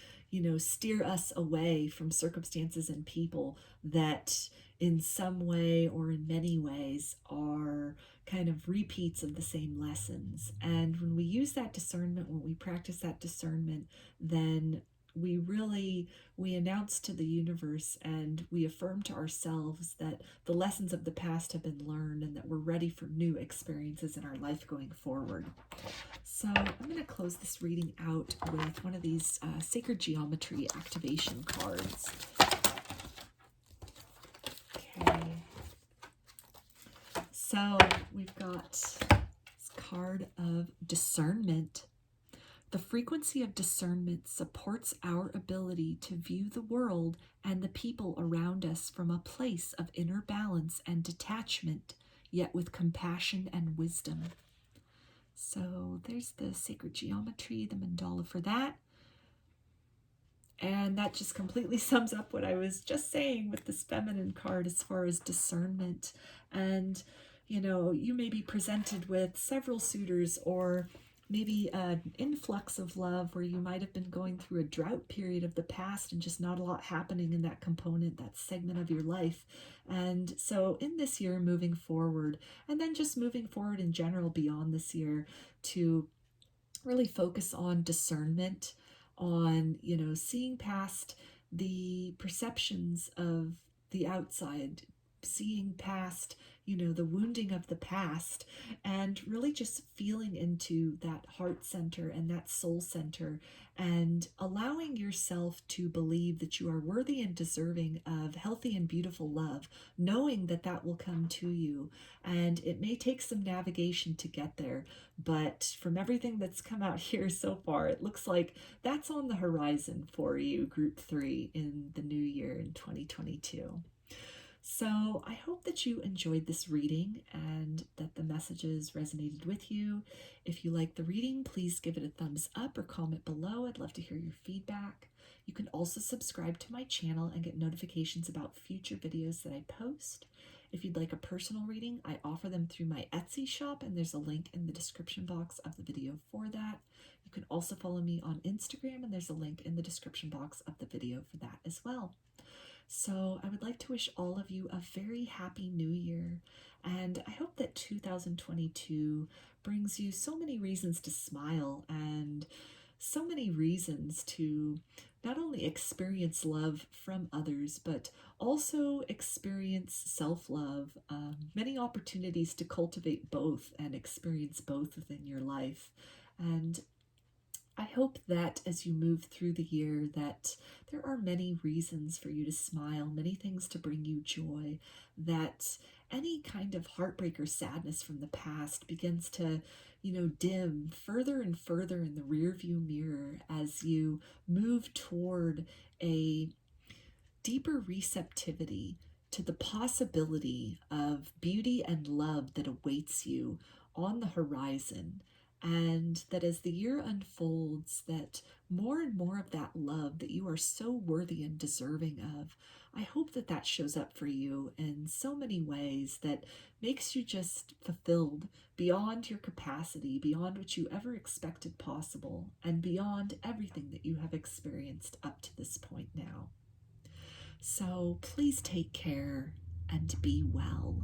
steer us away from circumstances and people that in some way or in many ways are kind of repeats of the same lessons. And when we use that discernment, when we practice that discernment, then we announce to the universe and we affirm to ourselves that the lessons of the past have been learned and that we're ready for new experiences in our life going forward. So I'm going to close this reading out with one of these sacred geometry activation cards. Okay. So we've got this card of discernment. The frequency of discernment supports our ability to view the world and the people around us from a place of inner balance and detachment, yet with compassion and wisdom. So there's the sacred geometry, the mandala for that. And that just completely sums up what I was just saying with this feminine card as far as discernment. And, you may be presented with several suitors or maybe an influx of love where you might have been going through a drought period of the past and just not a lot happening in that component, that segment of your life. And so in this year, moving forward, and then just moving forward in general beyond this year, to really focus on discernment, on, seeing past the perceptions of the outside, seeing past, the wounding of the past, and really just feeling into that heart center and that soul center and allowing yourself to believe that you are worthy and deserving of healthy and beautiful love, knowing that that will come to you. And it may take some navigation to get there, but from everything that's come out here so far, it looks like that's on the horizon for you, Group 3, in the new year in 2022. So I hope that you enjoyed this reading and that the messages resonated with you. If you like the reading, please give it a thumbs up or comment below. I'd love to hear your feedback. You can also subscribe to my channel and get notifications about future videos that I post. If you'd like a personal reading, I offer them through my Etsy shop, and there's a link in the description box of the video for that. You can also follow me on Instagram, and there's a link in the description box of the video for that as well. So I would like to wish all of you a very happy new year, and I hope that 2022 brings you so many reasons to smile and so many reasons to not only experience love from others, but also experience self-love, many opportunities to cultivate both and experience both within your life. And I hope that as you move through the year that there are many reasons for you to smile, many things to bring you joy, that any kind of heartbreak or sadness from the past begins to, dim further and further in the rearview mirror as you move toward a deeper receptivity to the possibility of beauty and love that awaits you on the horizon. And that as the year unfolds, that more and more of that love that you are so worthy and deserving of, I hope that that shows up for you in so many ways that makes you just fulfilled beyond your capacity, beyond what you ever expected possible, and beyond everything that you have experienced up to this point now. So please take care and be well.